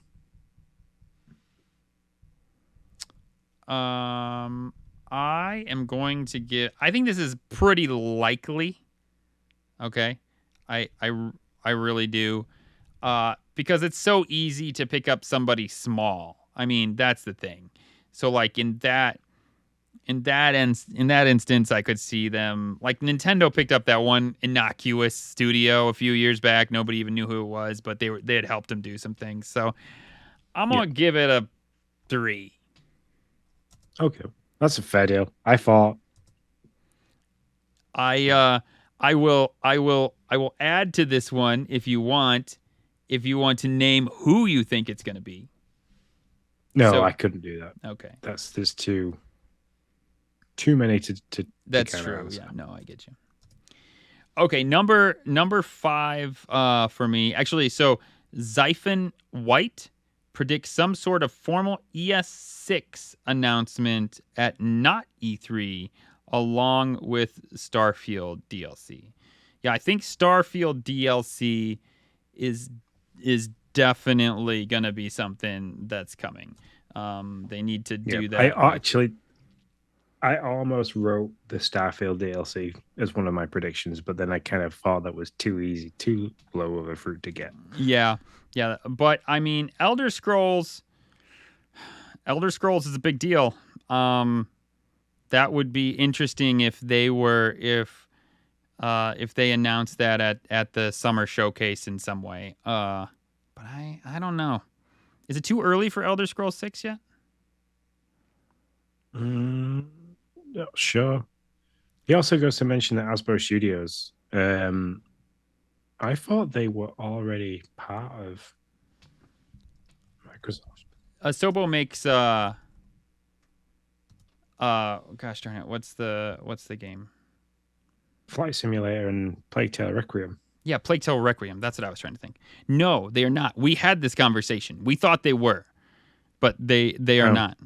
I am going to give. I think this is pretty likely. Okay, I really do, because it's so easy to pick up somebody small. I mean, that's the thing. So like in that instance, I could see them, like Nintendo picked up that one innocuous studio a few years back. Nobody even knew who it was, but they had helped them do some things. So I'm gonna give it a 3. Okay, that's a fair deal. I thought I will add to this one if you want to name who you think it's going to be. No, So, I couldn't do that. Okay. There's too many to That's true. Yeah, no, I get you. Okay, number 5 for me. Actually, so Xiphon White predicts some sort of formal ES6 announcement at not E3 along with Starfield DLC. Yeah, I think Starfield DLC is definitely going to be something that's coming. They need to do that. I almost wrote the Starfield DLC as one of my predictions, but then I kind of thought that was too easy, too low of a fruit to get. Yeah. But I mean, Elder Scrolls is a big deal. That would be interesting if they announced that at the summer showcase in some way. But I don't know. Is it too early for Elder Scrolls 6 yet? Not sure. He also goes to mention that Hasbro Studios. I thought they were already part of Microsoft. Sobo makes gosh darn it, what's the game? Flight Simulator and Plague Tale Requiem. Yeah, Plague Tale Requiem. That's what I was trying to think. No, they are not. We had this conversation. We thought they were, but they are not.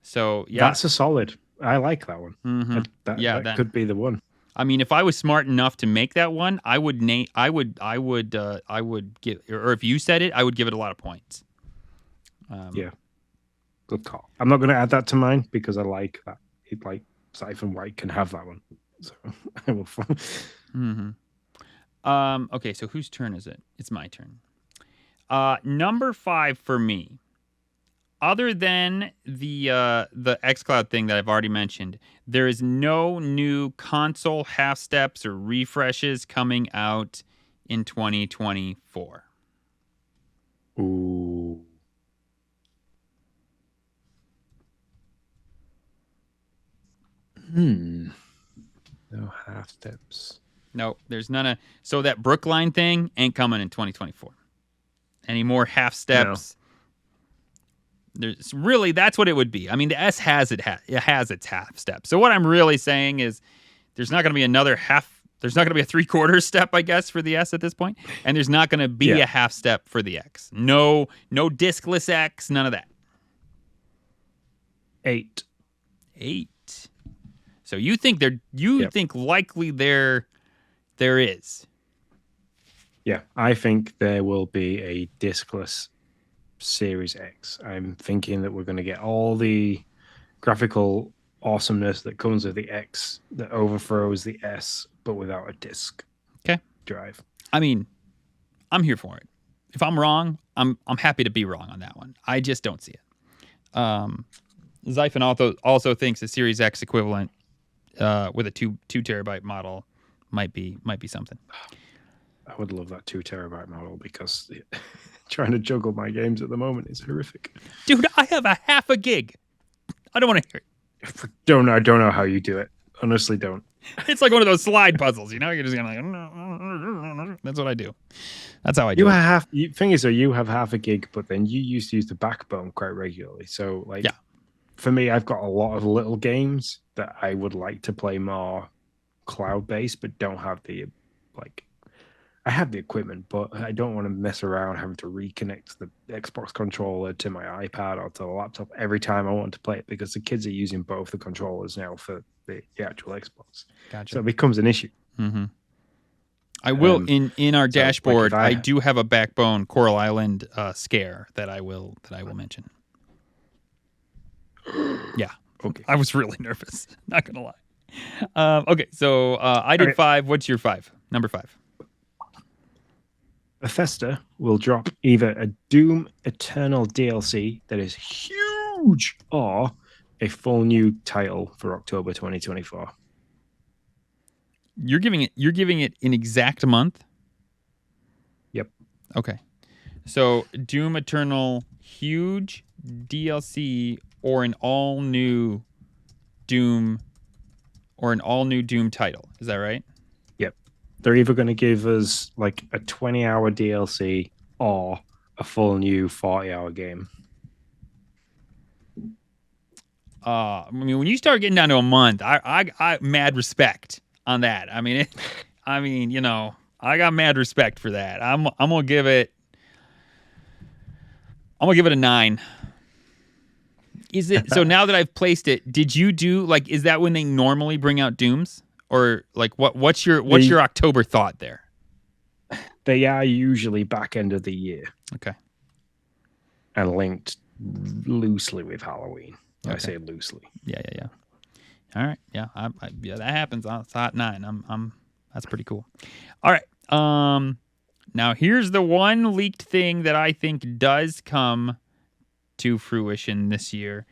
So yeah, that's a solid. I like that one. Mm-hmm. That could be the one. I mean, if I was smart enough to make that one, I would give, or if you said it, I would give it a lot of points. Yeah, good call. I'm not going to add that to mine because I like that. Like Xiphon White can have that one, so I will. Mm-hmm. Okay, so whose turn is it? It's my turn. Number 5 for me. Other than the xCloud thing that I've already mentioned, there is no new console half steps or refreshes coming out in 2024. Ooh. No half steps. No, there's none. So that Brookline thing ain't coming in 2024. Any more half steps? No. There's really, that's what it would be. I mean, the S has its half step. So what I'm really saying is there's not going to be another half. There's not going to be a 3/4 step, I guess, for the S at this point. And there's not going to be a half step for the X. No diskless X, none of that. 8. So you think think likely there is. Yeah, I think there will be a diskless Series X. I'm thinking that we're going to get all the graphical awesomeness that comes with the X that overthrows the S, but without a disk drive. I mean, I'm here for it. If I'm wrong, I'm happy to be wrong on that one. I just don't see it. Xiphon also thinks a Series X equivalent with a 2 terabyte model might be something. I would love that 2 terabyte model because trying to juggle my games at the moment is horrific. Dude, I have a half a gig. I don't want to hear it. I don't know how you do it. Honestly, don't. It's like one of those slide puzzles, you know? You're just gonna like, that's what I do. That's how I do it. Thing is, though, you have half a gig, but then you used to use the backbone quite regularly. So, like, for me, I've got a lot of little games that I would like to play more cloud-based, but don't have the, like, I have the equipment, but I don't want to mess around having to reconnect the Xbox controller to my iPad or to the laptop every time I want to play it because the kids are using both the controllers now for the actual Xbox. Gotcha. So it becomes an issue. Mm-hmm. I will in our dashboard. Like I do have a Backbone Coral Island scare that I will mention. Yeah. Okay. I was really nervous. Not gonna lie. Okay, so I did 5. What's your 5? Number 5. Bethesda will drop either a Doom Eternal DLC that is huge or a full new title for October 2024. You're giving it an exact month? Yep. Okay. So Doom Eternal huge DLC or an all new Doom title. Is that right? Yep. They're either going to give us like a 20-hour DLC or a full new 40-hour game. I mean, when you start getting down to a month, I mad respect on that. I mean, you know, I got mad respect for that. I'm gonna give it a 9. Is it so? Now that I've placed it, did you do like? Is that when they normally bring out Dooms, or like what's your October thought there? They are usually back end of the year. Okay. And linked loosely with Halloween. Okay. I say loosely. Yeah. All right. Yeah. Yeah. That happens. It's hot 9. That's pretty cool. All right. Now here's the one leaked thing that I think does come to fruition this year.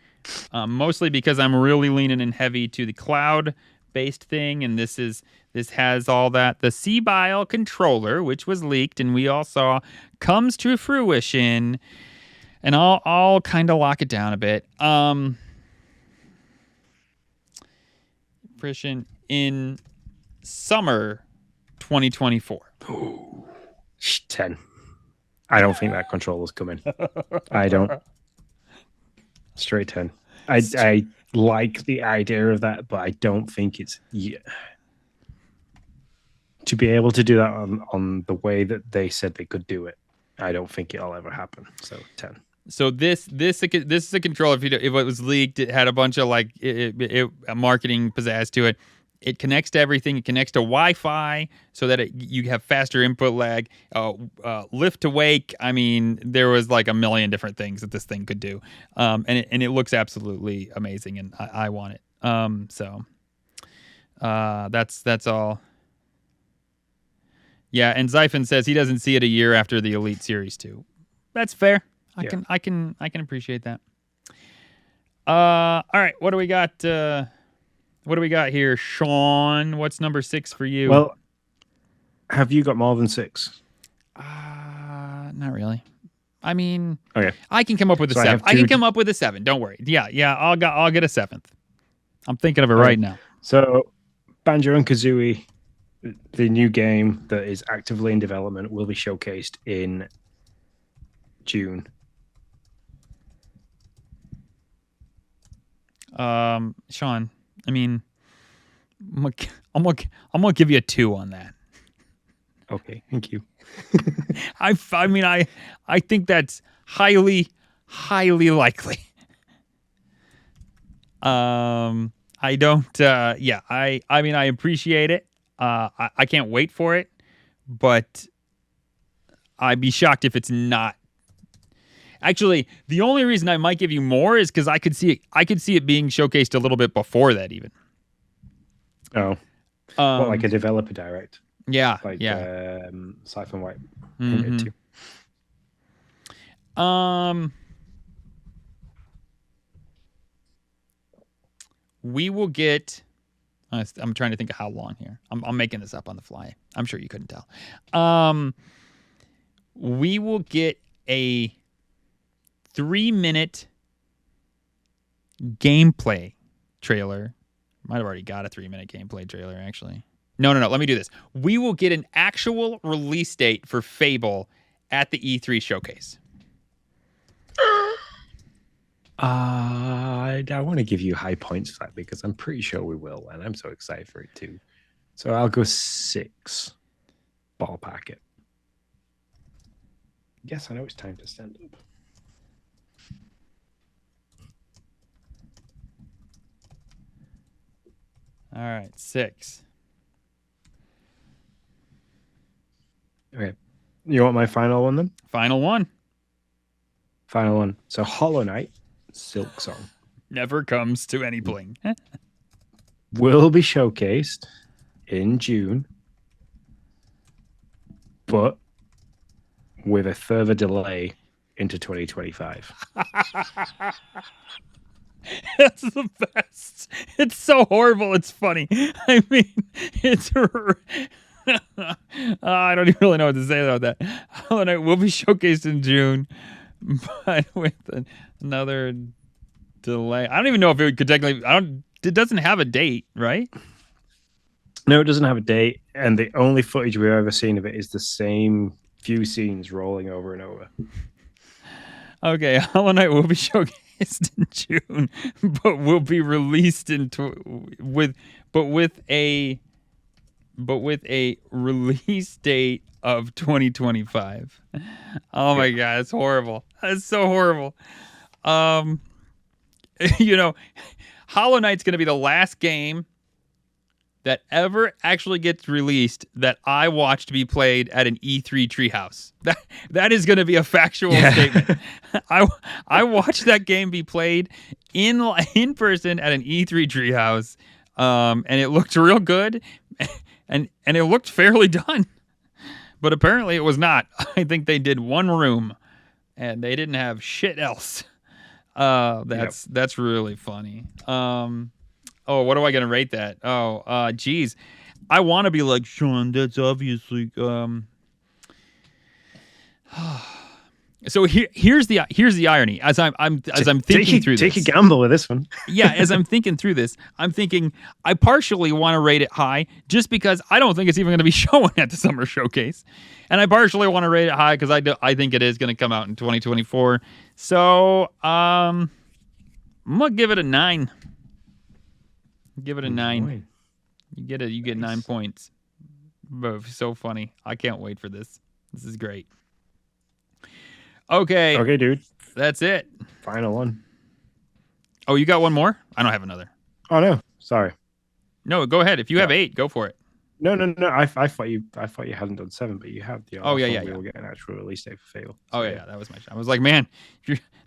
Mostly because I'm really leaning in heavy to the cloud-based thing, and this has all that. The C-Bile controller, which was leaked and we all saw, comes to fruition. And I'll kind of lock it down a bit. Fruition in summer 2024. Ooh, 10. I don't think that controller's coming. I don't. Straight 10. I like the idea of that, but I don't think it's to be able to do that on the way that they said they could do it. I don't think it'll ever happen. So 10. So this is a controller. If it was leaked, it had a bunch of like marketing pizzazz to it. It connects to everything. It connects to Wi-Fi so that you have faster input lag. Lift to wake. I mean, there was like a million different things that this thing could do, and it looks absolutely amazing, and I want it. So that's all. Yeah, and Zyphon says he doesn't see it a year after the Elite Series 2. That's fair. I can appreciate that. All right, what do we got? What do we got here, Sean? What's number 6 for you? Well, have you got more than 6? Not really. I mean, okay. I can come up with a 7. I can come up with a 7. Don't worry. Yeah. I'll get a 7th. I'm thinking of it right now. So, Banjo-Kazooie, the new game that is actively in development, will be showcased in June. Sean, I mean, I'm gonna give you a 2 on that. Okay, thank you. I think that's highly likely. I don't. I mean, I appreciate it. I can't wait for it, but I'd be shocked if it's not. Actually, the only reason I might give you more is because I could see it being showcased a little bit before that, even. Oh, like a developer direct? Yeah, like Siphon White. Mm-hmm. We will get. I'm trying to think of how long here. I'm making this up on the fly. I'm sure you couldn't tell. We will get a 3-minute gameplay trailer. Might have already got a 3-minute gameplay trailer, actually. No. Let me do this. We will get an actual release date for Fable at the E3 showcase. I want to give you high points for that because I'm pretty sure we will, and I'm so excited for it too. So I'll go 6. Ballpark it. Yes, I know it's time to stand up. All right, 6. Okay. You want my final one then? Final one. Final one. So Hollow Knight, Silk Song. Never comes to any bling. Will be showcased in June, but with a further delay into 2025. That's the best. It's so horrible. It's funny. I mean, it's. I don't even really know what to say about that. Hollow Knight will be showcased in June, but with another delay. I don't even know if it could technically. It doesn't have a date, right? No, it doesn't have a date, and the only footage we've ever seen of it is the same few scenes rolling over and over. Okay, Hollow Knight will be showcased in June, but will be released with a release date of 2025. Oh my god, it's horrible. That's so horrible. Hollow Knight's going to be the last game that ever actually gets released that I watched be played at an E3 treehouse. That is going to be a factual statement. I watched that game be played in person at an E3 treehouse, and it looked real good, and it looked fairly done. But apparently it was not. I think they did one room, and they didn't have shit else. That's really funny. Oh, what am I gonna rate that? Oh, geez, I want to be like Sean. That's obviously. So here's the irony. As I'm thinking through this, take a gamble with this one. Yeah, as I'm thinking through this, I'm thinking I partially want to rate it high just because I don't think it's even going to be showing at the summer showcase, and I partially want to rate it high because I think it is going to come out in 2024. So I'm gonna give it a 9. Give it a 9. You get 9 points. So funny. I can't wait for this. This is great. Okay. Okay, dude. That's it. Final one. Oh, you got one more? I don't have another. Oh no, sorry. No, go ahead. If you have 8, go for it. No. I thought you hadn't done 7, but you have. Oh yeah. We'll get an actual release date for Fable. So, yeah, that was my. I was like, man,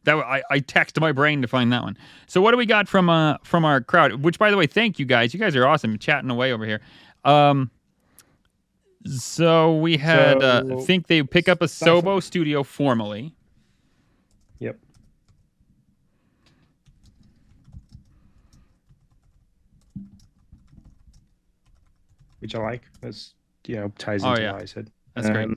I texted my brain to find that one. So what do we got from our crowd? Which, by the way, thank you guys. You guys are awesome, chatting away over here. So we had think they pick up a Sobo studio formally. Yep. Which I like. That's ties into what I said. That's great.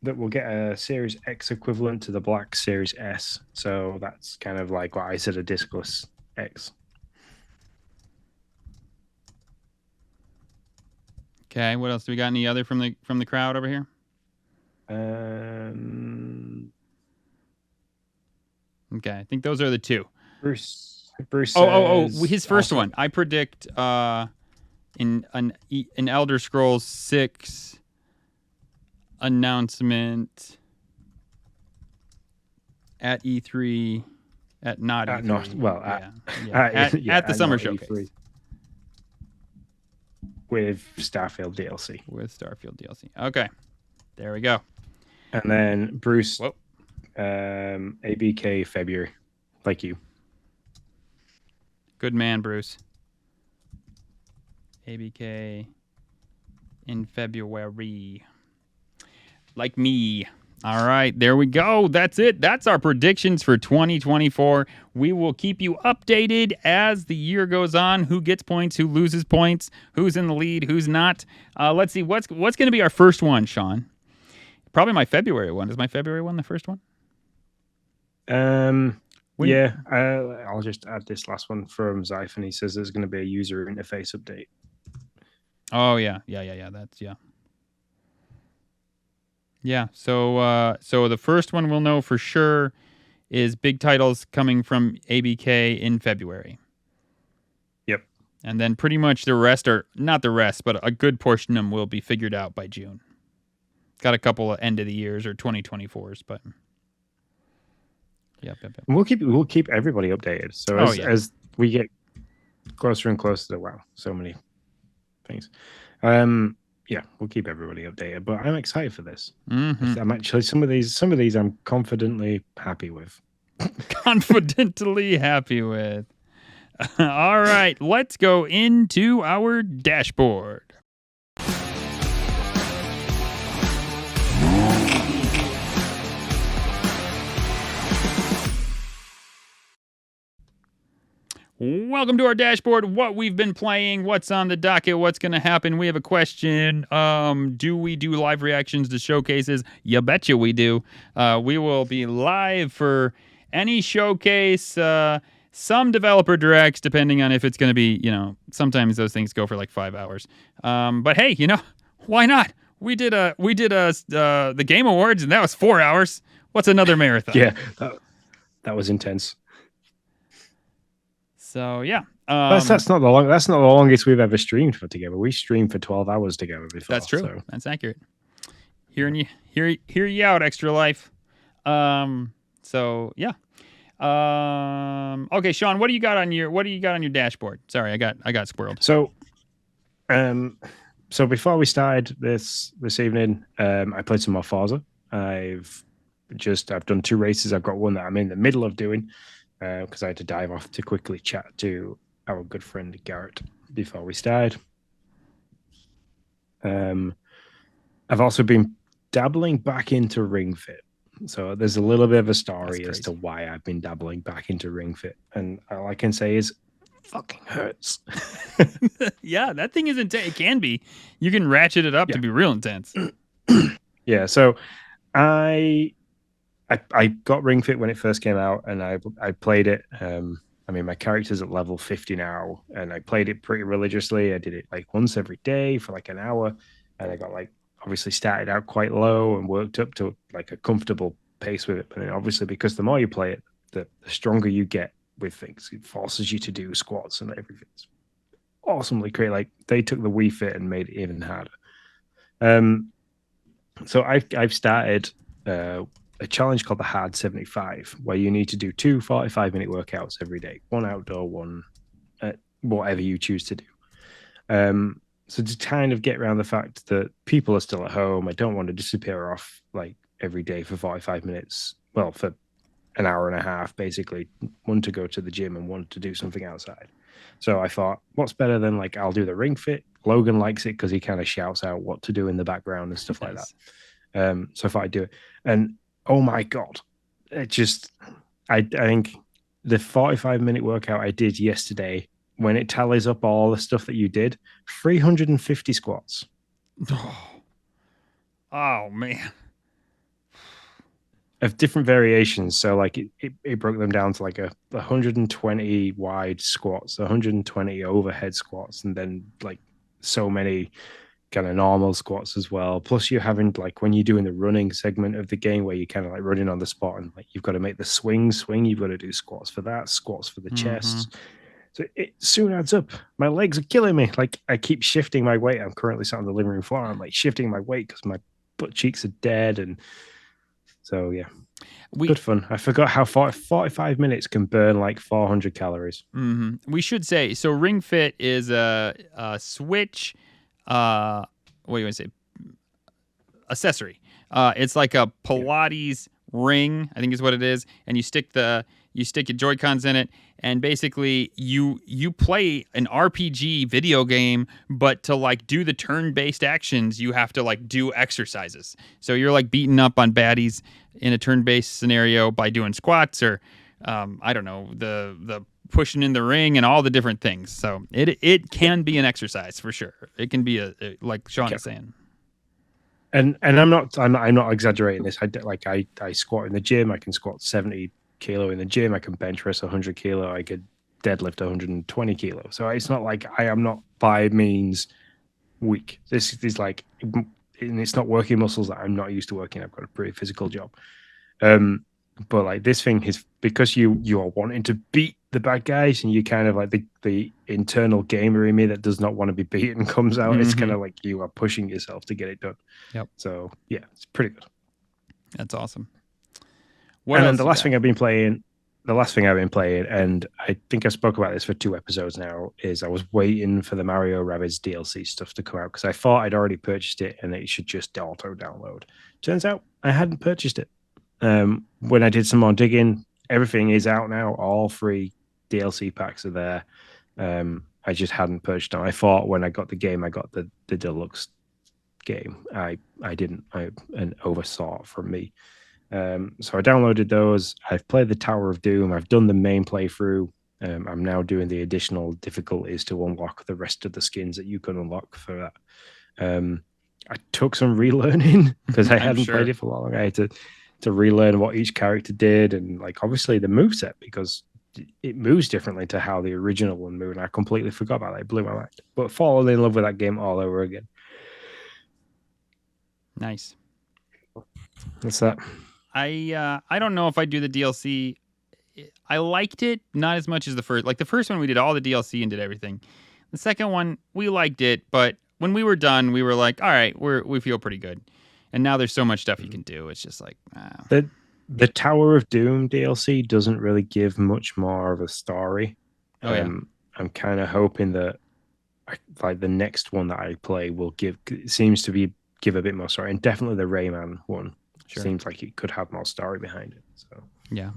That we'll get a Series X equivalent to the Black Series S. So that's kind of like what I said, a discless X. Okay, what else do we got? Any other from the crowd over here? Okay, I think those are the 2. Bruce. His first one. I predict in Elder Scrolls 6 announcement at E3 at E3. At the summer showcase. E3. With Starfield DLC. Okay. There we go. And then Bruce, ABK February, like you. Good man, Bruce. ABK in February. Like me. All right, there we go. That's it. That's our predictions for 2024. We will keep you updated as the year goes on. Who gets points? Who loses points? Who's in the lead? Who's not? Let's see. What's going to be our first one, Sean? Probably my February one. Is my February one the first one? Yeah. I'll just add this last one from Zyphon. He says there's going to be a user interface update. Oh yeah. That's yeah. Yeah, so the first one we'll know for sure is big titles coming from ABK in February. Yep. And then pretty much the rest are, not the rest, but a good portion of them will be figured out by June. Got a couple of end of the years or 2024s, but yep. We'll keep everybody updated. So as we get closer and closer to so many things. Yeah, we'll keep everybody updated, but I'm excited for this. Mm-hmm. I'm actually some of these I'm confidently happy with. Confidently happy with. All right, let's go into our dashboard. Welcome to our dashboard. What we've been playing, what's on the docket, what's going to happen. We have a question. Do we do live reactions to showcases? You betcha we do. We will be live for any showcase, some developer directs, depending on if it's going to be, sometimes those things go for like 5 hours. But hey, why not? We did the Game Awards, and that was 4 hours. What's another marathon? Yeah, that was intense. So yeah, that's not the longest we've ever streamed for together. We streamed for 12 hours together before. That's true. So. That's accurate. Hear you out, Extra Life. So yeah. Okay, Sean, what do you got on your dashboard? Sorry, I got squirreled. So before we started this evening, I played some more Forza. I've done 2 races. I've got one that I'm in the middle of doing. Because I had to dive off to quickly chat to our good friend Garrett before we started. I've also been dabbling back into Ring Fit. So there's a little bit of a story as to why I've been dabbling back into Ring Fit. And all I can say is fucking hurts. Yeah, that thing is intense. It can be. You can ratchet it up to be real intense. Yeah, so I got Ring Fit when it first came out, and I played it. My character's at level 50 now, and I played it pretty religiously. I did it like once every day for like an hour, and I got obviously started out quite low and worked up to like a comfortable pace with it. But then obviously, because the more you play it, the stronger you get with things. It forces you to do squats and everything. It's awesomely great. Like they took the Wii Fit and made it even harder. So I've started a challenge called the Hard 75, where you need to do 2 45-minute workouts every day, one outdoor, one whatever you choose to do. So to kind of get around the fact that people are still at home, I don't want to disappear off like every day for 45 minutes. Well, for an hour and a half, basically, one to go to the gym and one to do something outside. So I thought, what's better than I'll do the Ring Fit. Logan likes it because he kind of shouts out what to do in the background and stuff like that. So I thought I'd do it. And oh my God, I think the 45-minute workout I did yesterday, when it tallies up all the stuff that you did, 350 squats. Oh man. Of different variations. So it broke them down to 120 wide squats, 120 overhead squats, and then so many kind of normal squats as well. Plus you're having when you're doing the running segment of the game where you're kind of running on the spot and you've got to make the swing, you've got to do squats for that, squats for the chests. So it soon adds up. My legs are killing me. I keep shifting my weight. I'm currently sat on the living room floor. I'm shifting my weight because my butt cheeks are dead. And so, yeah, good fun. I forgot how 45 minutes can burn 400 calories. Mm-hmm. We should say, so Ring Fit is a Switch, what do you want to say? Accessory. It's like a Pilates ring, I think is what it is, and you stick your Joy-Cons in it, and basically you play an RPG video game, but to like do the turn-based actions, you have to like do exercises. So you're like beating up on baddies in a turn-based scenario by doing squats or I don't know, the pushing in the ring and all the different things. So it can be an exercise for sure. It can be a like Sean is saying. And I'm not exaggerating this. I squat in the gym. I can squat 70 kilo in the gym. I can bench press 100 kilo. I could deadlift 120 kilo. So it's not like I am not by means weak. This is like, and it's not working muscles that I'm not used to working. I've got a pretty physical job. But like this thing is because you are wanting to beat the bad guys, and you kind of like the internal gamer in me that does not want to be beaten comes out. It's kind of like you are pushing yourself to get it done. Yep. So yeah, it's pretty good. That's awesome. And then the last thing I've been playing, and I think I spoke about this for 2 episodes now, is I was waiting for the Mario Rabbids DLC stuff to come out because I thought I'd already purchased it and it should just auto download. Turns out I hadn't purchased it. When I did some more digging, everything is out now. All 3 DLC packs are there. I just hadn't purchased them. I thought when I got the game, I got the deluxe game. I didn't. An oversight from me. So I downloaded those. I've played the Tower of Doom. I've done the main playthrough. I'm now doing the additional difficulties to unlock the rest of the skins that you can unlock for that. I took some relearning because I hadn't played it for long. I had to relearn what each character did, and like obviously the moveset, because it moves differently to how the original one moved. And I completely forgot about that. It blew my mind. But falling in love with that game all over again. Nice. What's that? I don't know if I do the DLC. I liked it not as much as the first. Like the first one, we did all the DLC and did everything. The second one, we liked it, but when we were done, we were like, all right, we feel pretty good. And now there's so much stuff you can do. It's just like the Tower of Doom DLC doesn't really give much more of a story. I'm kind of hoping that like the next one that I play will give a bit more story, and definitely the Rayman one seems like it could have more story behind it. So yeah.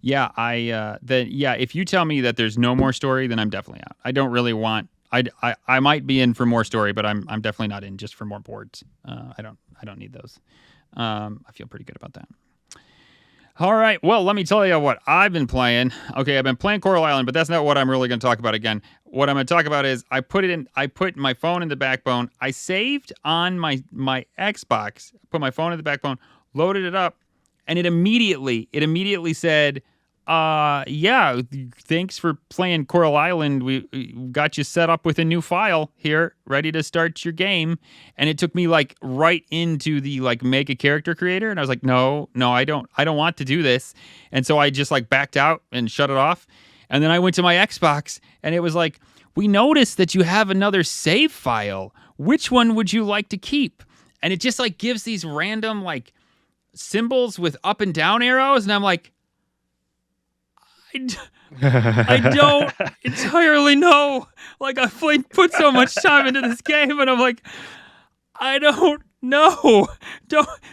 If you tell me that there's no more story, then I'm definitely out. I don't really want. I might be in for more story, but I'm definitely not in just for more boards. I don't need those. I feel pretty good about that. All right. Well, let me tell you what I've been playing. Okay, I've been playing Coral Island, but that's not what I'm really going to talk about again. What I'm going to talk about is I put my phone in the backbone. I saved on my Xbox, put my phone in the backbone, loaded it up, and it immediately said, yeah, thanks for playing Coral Island. We got you set up with a new file here, ready to start your game. And it took me like right into the like make a character creator. And I was like, no, I don't want to do this. And so I just like backed out and shut it off. And then I went to my Xbox and it was like, we noticed that you have another save file. Which one would you like to keep? And it just like gives these random like symbols with up and down arrows. And I'm like, I don't entirely know. Like, I've put so much time into this game, and I'm like, I don't know.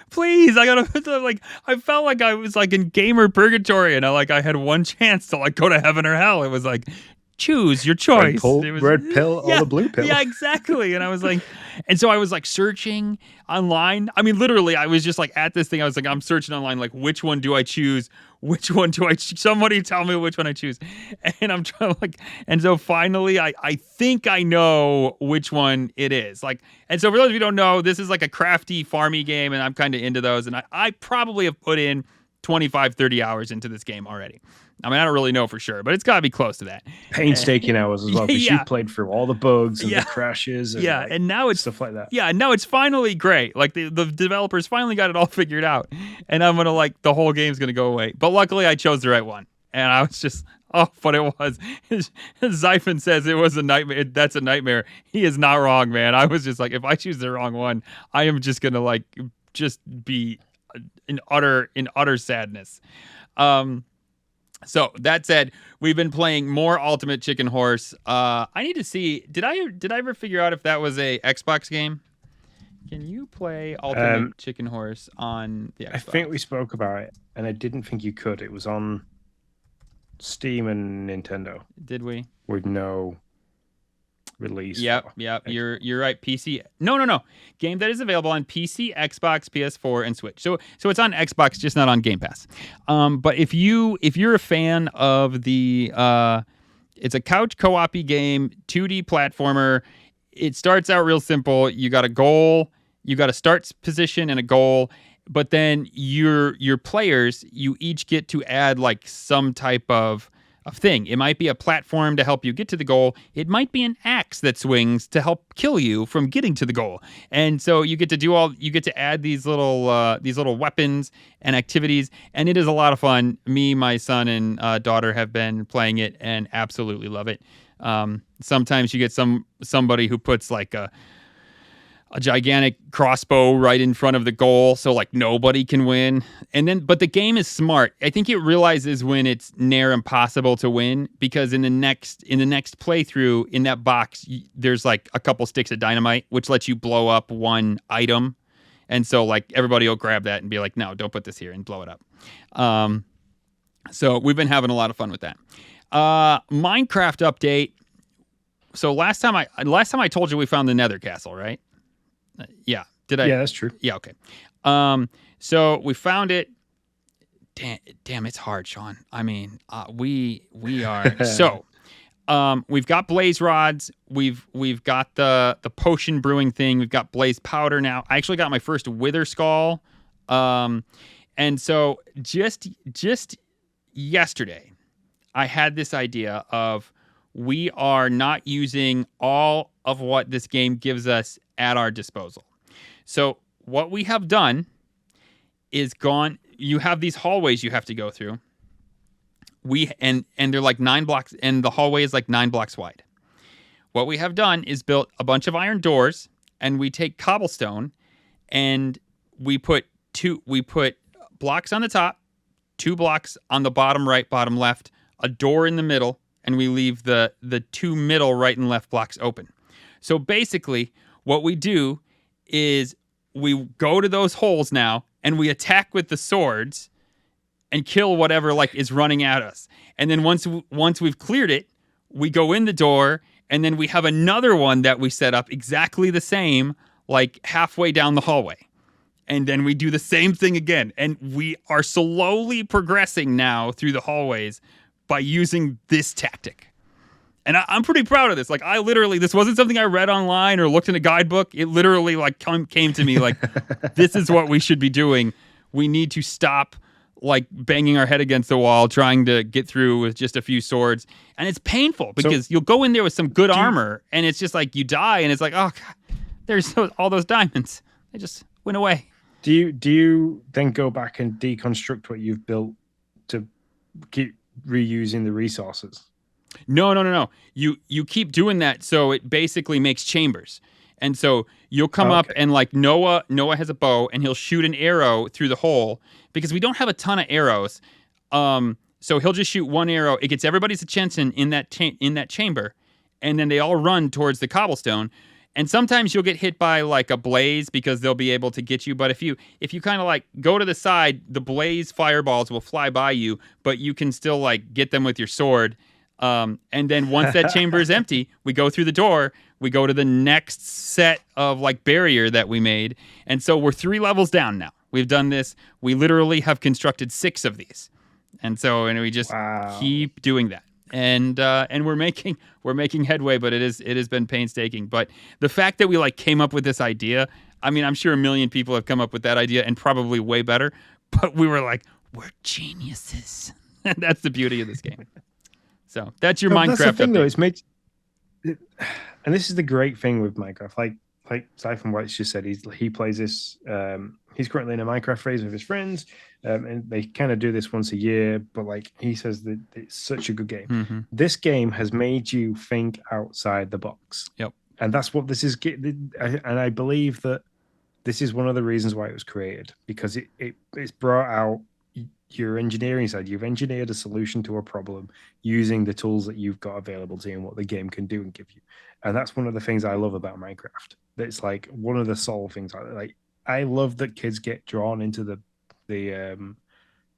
Please. I felt like I was like in gamer purgatory, and I had one chance to like go to heaven or hell. It was like, choose your choice. Red pill or the blue pill. Yeah, exactly. And I was like, and so I was like searching online. I mean, literally, I was just like at this thing. I was like, I'm searching online, like, which one do I choose? Which one do I choose? Somebody tell me which one I choose. And I'm trying to like, and so finally, I think I know which one it is. Like, and so for those of you who don't know, this is like a crafty, farmy game, and I'm kind of into those. And I probably have put in 25, 30 hours into this game already. I mean, I don't really know for sure, but it's got to be close to that. Painstaking hours as well, because you played through all the bugs and the crashes. And and now it's stuff like that. Yeah, and now it's finally great. Like the developers finally got it all figured out, and I'm gonna like the whole game's gonna go away. But luckily, I chose the right one, and I was just but it was. Zyphon says it was a nightmare. That's a nightmare. He is not wrong, man. I was just like, if I choose the wrong one, I am just gonna like just be in utter sadness. So that said, we've been playing more Ultimate Chicken Horse. I need to see. Did I ever figure out if that was a Xbox game? Can you play Ultimate Chicken Horse on the Xbox? I think we spoke about it, and I didn't think you could. It was on Steam and Nintendo. Did we? With no release. Yep. You're right. PC. No. Game that is available on PC, Xbox, PS4, and Switch. So it's on Xbox, just not on Game Pass. But if you're a fan of the, it's a couch co-op-y game, 2D platformer. It starts out real simple. You got a goal, you got a start position and a goal, but then your players, you each get to add like some type of thing. It might be a platform to help you get to the goal. It might be an axe that swings to help kill you from getting to the goal. And so you get to add these little weapons and activities, and it is a lot of fun. Me, my son, and daughter have been playing it and absolutely love it. Sometimes you get somebody who puts like a gigantic crossbow right in front of the goal, so like nobody can win. But the game is smart. I think it realizes when it's near impossible to win, because in the next playthrough, in that box, there's like a couple sticks of dynamite, which lets you blow up one item, and so like everybody will grab that and be like, no, don't put this here, and blow it up. So we've been having a lot of fun with that. Minecraft update. So last time I told you we found the Nether Castle, right? Yeah. Did I? Yeah, that's true. Yeah. Okay. So we found it. Damn, it's hard, Sean. I mean, we are so. We've got blaze rods. We've got the potion brewing thing. We've got blaze powder now. I actually got my first wither skull. And so just yesterday, I had this idea of we are not using all of what this game gives us at our disposal. So what we have done is you have these hallways you have to go through. And they're like 9 blocks, and the hallway is like 9 blocks wide. What we have done is built a bunch of iron doors, and we take cobblestone and we put blocks on the top, 2 blocks on the bottom right, bottom left, a door in the middle, and we leave the 2 middle right and left blocks open. So basically, what we do is we go to those holes now, and we attack with the swords and kill whatever like is running at us. And then once we've cleared it, we go in the door, and then we have another one that we set up exactly the same, like halfway down the hallway. And then we do the same thing again. And we are slowly progressing now through the hallways by using this tactic. And I'm pretty proud of this. Like, this wasn't something I read online or looked in a guidebook. It literally like came to me like, this is what we should be doing. We need to stop like banging our head against the wall, trying to get through with just a few swords. And it's painful because you'll go in there with some good armor, and it's just like you die, and it's like, oh God, there's all those diamonds. They just went away. Do you then go back and deconstruct what you've built to keep reusing the resources? No. You keep doing that, so it basically makes chambers. And so you'll come up, and like Noah has a bow, and he'll shoot an arrow through the hole because we don't have a ton of arrows. So he'll just shoot one arrow. It gets everybody's attention in that chamber, and then they all run towards the cobblestone. And sometimes you'll get hit by like a blaze because they'll be able to get you. But if you kind of like go to the side, the blaze fireballs will fly by you, but you can still like get them with your sword. And then once that chamber is empty, we go through the door. We go to the next set of like barrier that we made. And so we're 3 levels down now. We've done this. We literally have constructed 6 of these. And we just keep doing that. And we're making headway, but it has been painstaking. But the fact that we like came up with this idea, I mean, I'm sure a million people have come up with that idea and probably way better, but we were like, we're geniuses. And that's the beauty of this game. So that's your Minecraft. That's the thing, though. It's made, and this is the great thing with Minecraft. Like Siphon White's just said, he plays this. He's currently in a Minecraft phase with his friends, and they kind of do this once a year. But like he says that it's such a good game. Mm-hmm. This game has made you think outside the box. Yep. And that's what this is. And I believe that this is one of the reasons why it was created, because it's brought out your engineering side. You've engineered a solution to a problem using the tools that you've got available to you and what the game can do and give you. And that's one of the things I love about Minecraft. It's like one of the sole things I love that kids get drawn into the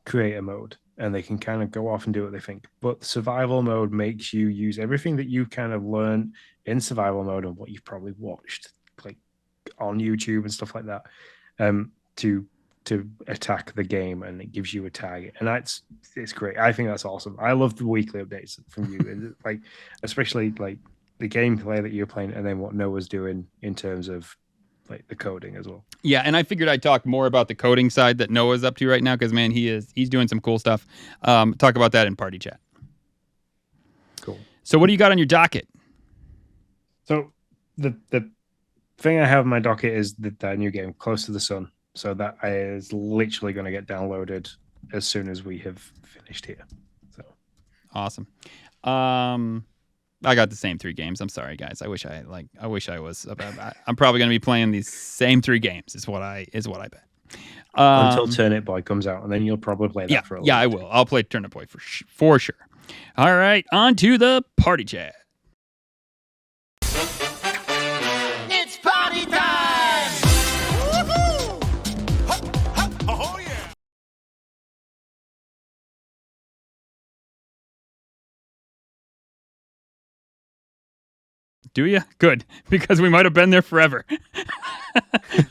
creator mode and they can kind of go off and do what they think. But survival mode makes you use everything that you've kind of learned in survival mode and what you've probably watched like on YouTube and stuff like that, to attack the game, and it gives you a target, and it's great. I think that's awesome. I love the weekly updates from you, like especially like the gameplay that you're playing, and then what Noah's doing in terms of like the coding as well. Yeah, and I figured I'd talk more about the coding side that Noah's up to right now because man, he's doing some cool stuff. Talk about that in party chat. Cool. So what do you got on your docket? So the thing I have on my docket is that new game, Close to the Sun. So that is literally going to get downloaded as soon as we have finished here. So awesome. I got the same 3 games. I'm sorry, guys. I wish I was. I'm probably going to be playing these same 3 games. Is what I bet. Until Turnip Boy comes out, and then you'll probably play that for a little bit. I will. I'll play Turnip Boy for sure. All right, on to the party chat. It's party time! Woohoo! Oh yeah! Do you? Good, because we might have been there forever.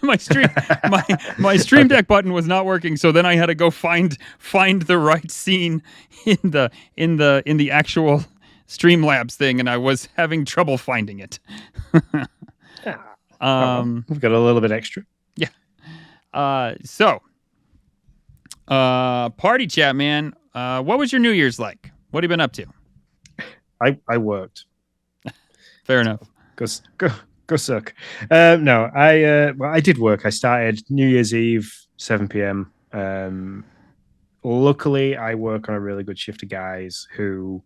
my stream deck button was not working, so then I had to go find the right scene in the actual Streamlabs thing, and I was having trouble finding it. We've got a little bit extra. Yeah. So party chat, man. What was your New Year's like? What have you been up to? I worked. Fair enough. Go suck. No, I did work. I started New Year's Eve, 7 p.m. Luckily, I work on a really good shift of guys who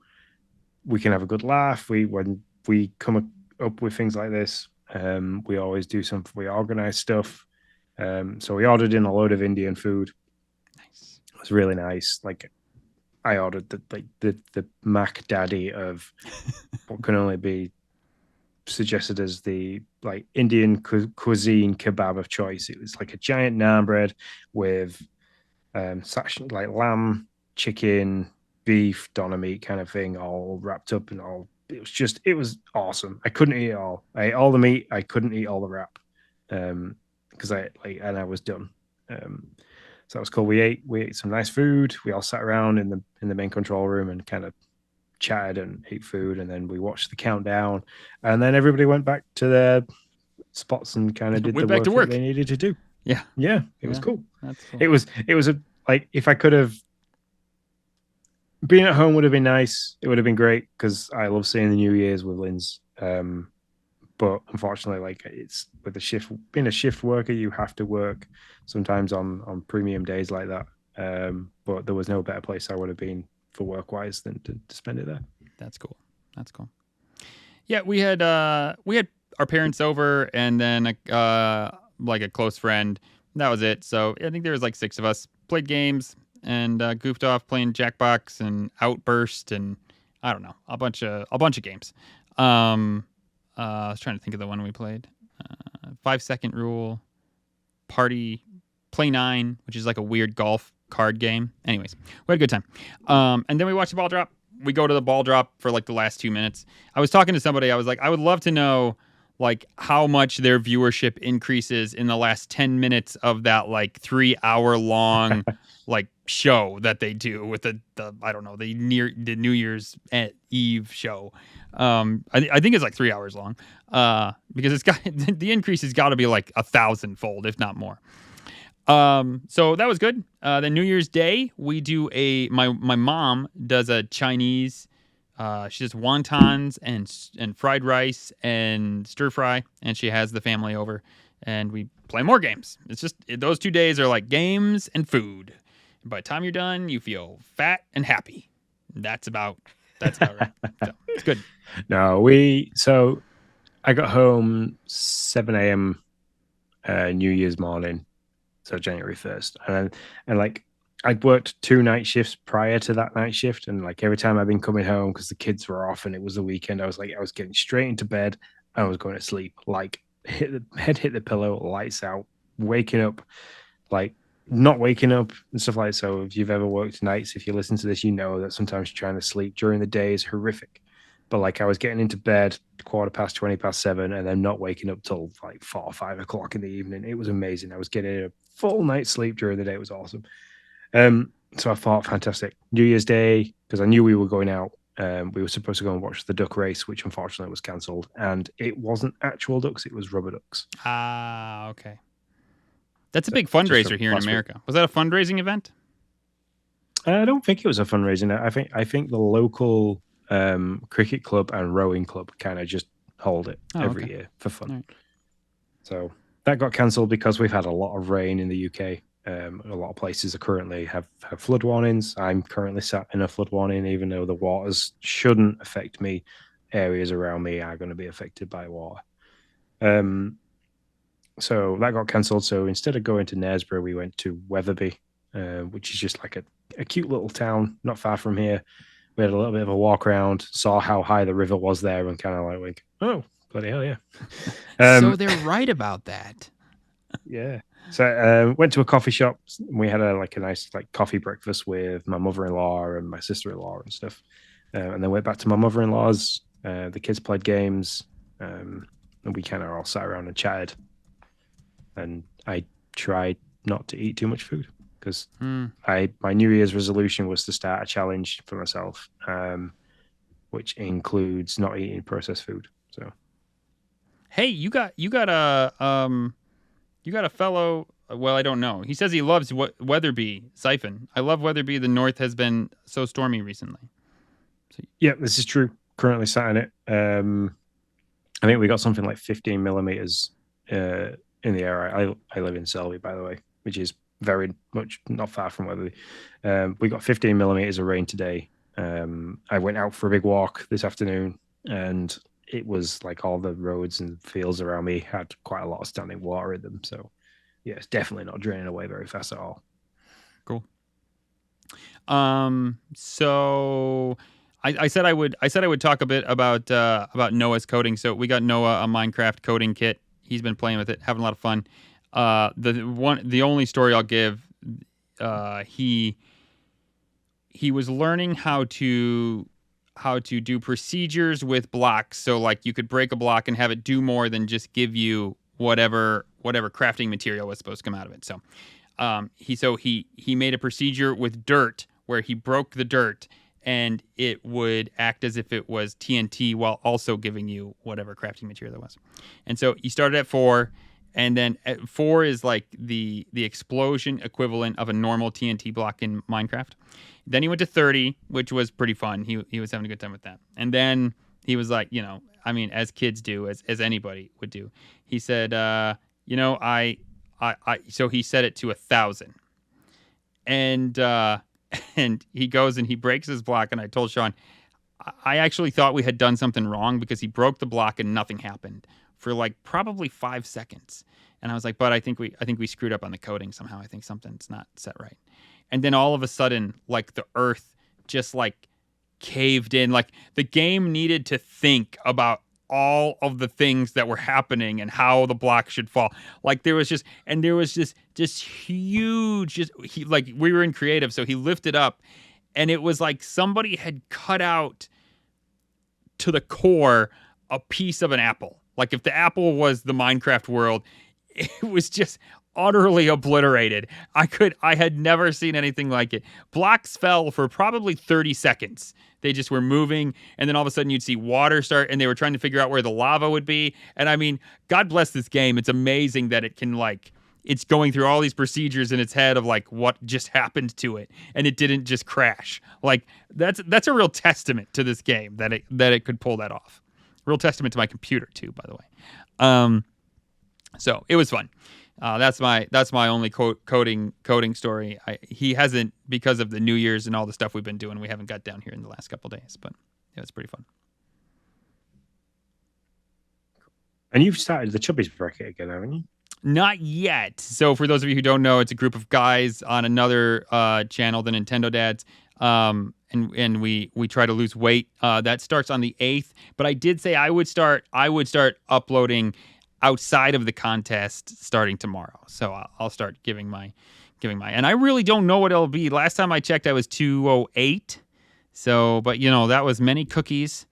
we can have a good laugh. When we come up with things like this, we always do something. We organize stuff. So we ordered in a load of Indian food. Nice. It was really nice. Like I ordered the Mac Daddy of what can only be suggested as the like Indian cuisine kebab of choice. It was like a giant naan bread with like lamb, chicken, beef, doner meat kind of thing, all wrapped up and all. It was awesome. I couldn't eat it all. I ate all the meat. I couldn't eat all the wrap because I was done. So that was cool. We ate some nice food. We all sat around in the main control room and kind of chatted and ate food, and then we watched the countdown, and then everybody went back to their spots and kind of did the work that they needed to do. Yeah, it was cool. That's cool. It was like if I could have being at home would have been nice. It would have been great because I love seeing the New Year's with Linz. But unfortunately, like it's with the shift, being a shift worker, you have to work sometimes on premium days like that. But there was no better place I would have been for work wise than to spend it there. That's cool. Yeah, we had our parents over, and then like a close friend. That was it. So I think there was like 6 of us. Played games and goofed off playing Jackbox and Outburst and I don't know, a bunch of games. I was trying to think of the one we played. 5-second Rule, Party, Play 9, which is like a weird golf card game. Anyways, we had a good time. And then we watched the ball drop. We go to the ball drop for like the last 2 minutes. I was talking to somebody. I was like, I would love to know like how much their viewership increases in the last 10 minutes of that like 3-hour long like show that they do with the I don't know, the New Year's Eve show. I think it's like 3 hours long because it's got the increase has got to be like 1,000-fold, if not more. So that was good. Then New Year's Day, we do my mom does a Chinese, she does wontons and fried rice and stir fry, and she has the family over and we play more games. It's just, those 2 days are like games and food. And by the time you're done, you feel fat and happy. That's about right. So, it's good. No, so I got home 7 a.m. New Year's morning. So January 1st. And like I'd worked 2 night shifts prior to that night shift, and like every time I've been coming home because the kids were off and it was the weekend, I was getting straight into bed. I was going to sleep, like hit the pillow, lights out, waking up, like not waking up and stuff like that. So if you've ever worked nights, if you listen to this, you know that sometimes trying to sleep during the day is horrific. But like I was getting into bed 7:15, and then not waking up till like 4 or 5 o'clock in the evening. It was amazing. I was getting a full night's sleep during the day. It was awesome. So I thought, fantastic. New Year's Day, because I knew we were going out. We were supposed to go and watch the duck race, which unfortunately was cancelled. And it wasn't actual ducks; it was rubber ducks. Ah, okay. That's a big fundraiser here in America. Was that a fundraising event? I don't think it was a fundraising. I think the local cricket club and rowing club kind of just hold it every year for fun. Right. So that got cancelled because we've had a lot of rain in the UK. A lot of places are currently have flood warnings. I'm currently sat in a flood warning, even though the waters shouldn't affect me. Areas around me are going to be affected by water. So that got cancelled. So instead of going to Knaresborough, we went to Wetherby, which is just like a cute little town not far from here. We had a little bit of a walk around, saw how high the river was there, and kind of like went, oh, bloody hell, yeah. So they're right about that. Yeah. So went to a coffee shop. We had a nice coffee breakfast with my mother-in-law and my sister-in-law and stuff. And then went back to my mother-in-law's. The kids played games, and we kind of all sat around and chatted. And I tried not to eat too much food because my New Year's resolution was to start a challenge for myself, which includes not eating processed food. So, hey, you got a fellow. Well, I don't know. He says he loves Weatherby Siphon. I love Weatherby. The North has been so stormy recently. So, yeah, this is true. Currently sat in it. I think we got something like 15 millimeters in the area. I live in Selby, by the way, which is very much not far from Weatherby. We got 15 millimeters of rain today. I went out for a big walk this afternoon, and it was like all the roads and fields around me had quite a lot of standing water in them. So, yeah, it's definitely not draining away very fast at all. Cool. So I said I would talk a bit about Noah's coding. So we got Noah a Minecraft coding kit. He's been playing with it, having a lot of fun. The only story I'll give, he was learning how to do procedures with blocks. So like you could break a block and have it do more than just give you whatever crafting material was supposed to come out of it. So he made a procedure with dirt where he broke the dirt and it would act as if it was TNT while also giving you whatever crafting material there was. And so he started at 4, and then at 4 is like the explosion equivalent of a normal TNT block in Minecraft. Then he went to 30, which was pretty fun. He was having a good time with that. And then he was like, as kids do, as anybody would do. He said, so he set it to 1,000. And he goes and he breaks his block. And I told Sean, I actually thought we had done something wrong because he broke the block and nothing happened for like probably 5 seconds. And I was like, but I think we screwed up on the coding somehow. I think something's not set right. And then all of a sudden, like the earth just like caved in. Like the game needed to think about all of the things that were happening and how the block should fall. Like there was just huge, we were in creative. So he lifted up and it was like somebody had cut out to the core a piece of an apple. Like if the apple was the Minecraft world, it was just utterly obliterated. I had never seen anything like it. Blocks fell for probably 30 seconds. They just were moving, and then all of a sudden you'd see water start, and they were trying to figure out where the lava would be. And I mean, God bless this game. It's amazing that it can it's going through all these procedures in its head of like what just happened to it, and it didn't just crash. Like that's a real testament to this game that it could pull that off. Real testament to my computer too, by the way. So it was fun. That's my only coding story. He hasn't, because of the New Year's and all the stuff we've been doing. We haven't got down here in the last couple of days, but yeah, it's pretty fun. And you've started the Chubbies bracket again, haven't you? Not yet. So for those of you who don't know, it's a group of guys on another channel, the Nintendo Dads. And we try to lose weight. That starts on the 8th. But I did say I would start uploading outside of the contest starting tomorrow. So I'll start giving my, and I really don't know what it'll be. Last time I checked, I was 208. So, but that was many cookies,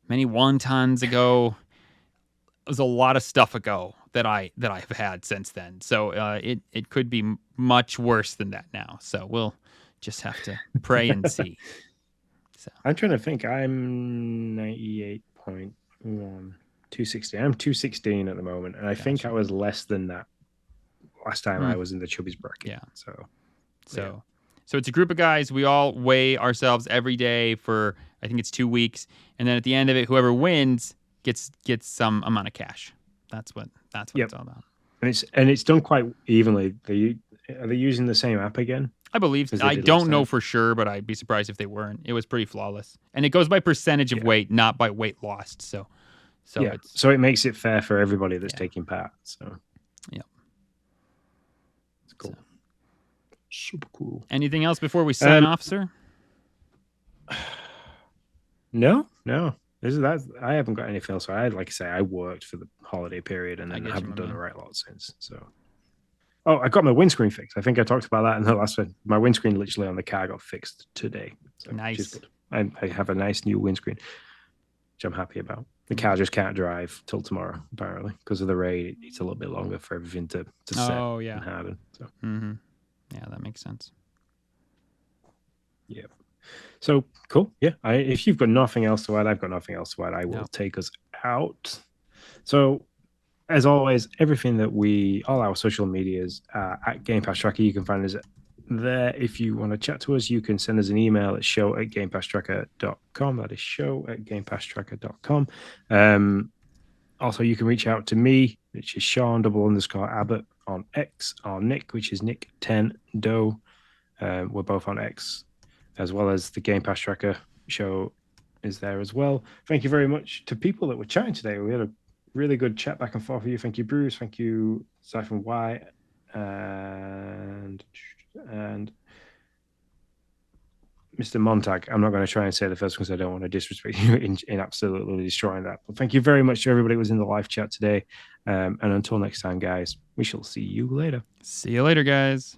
many wontons ago. It was a lot of stuff ago that I've had since then. So it could be much worse than that now. So we'll just have to pray and see. So I'm trying to think. I'm 98.1, 260. I'm 216 at the moment, and I think I was less than that last time I was in the Chubbies bracket. Yeah. So it's a group of guys. We all weigh ourselves every day for I think it's 2 weeks, and then at the end of it, whoever wins gets some amount of cash. That's what it's all about. And it's done quite evenly. Are they using the same app again? I believe. I don't know for sure, but I'd be surprised if they weren't. It was pretty flawless, and it goes by percentage of weight, not by weight lost. So it makes it fair for everybody that's taking part. So it's cool. Super cool. Anything else before we sign off, sir? No. I haven't got anything else. Like I say, I worked for the holiday period and then I haven't done a right lot since. So, I got my windscreen fixed. I think I talked about that in the last one. My windscreen literally on the car got fixed today. So, nice. Which is good. I have a nice new windscreen, which I'm happy about. The car just can't drive till tomorrow, apparently, because of the rain. It's a little bit longer for everything to set and harden. So. Yeah, that makes sense. Yeah. So cool. Yeah. If you've got nothing else to add, I've got nothing else to add. I will take us out. So, as always, everything that all our social medias at Game Pass Tracker, you can find us there. If you want to chat to us, you can send us an email at show@gamepasstracker.com. That is show@gamepasstracker.com. Also, you can reach out to me, which is Sean_Abbott on X, or Nick, which is Nick10Do. We're both on X, as well as the Game Pass Tracker show is there as well. Thank you very much to people that were chatting today. We had a really good chat back and forth with you. Thank you, Bruce. Thank you, Siphon Y, and Mr. Montag. I'm not going to try and say the first because I don't want to disrespect you in absolutely destroying that. But thank you very much to everybody who was in the live chat today. And until next time, guys, we shall see you later. See you later, guys.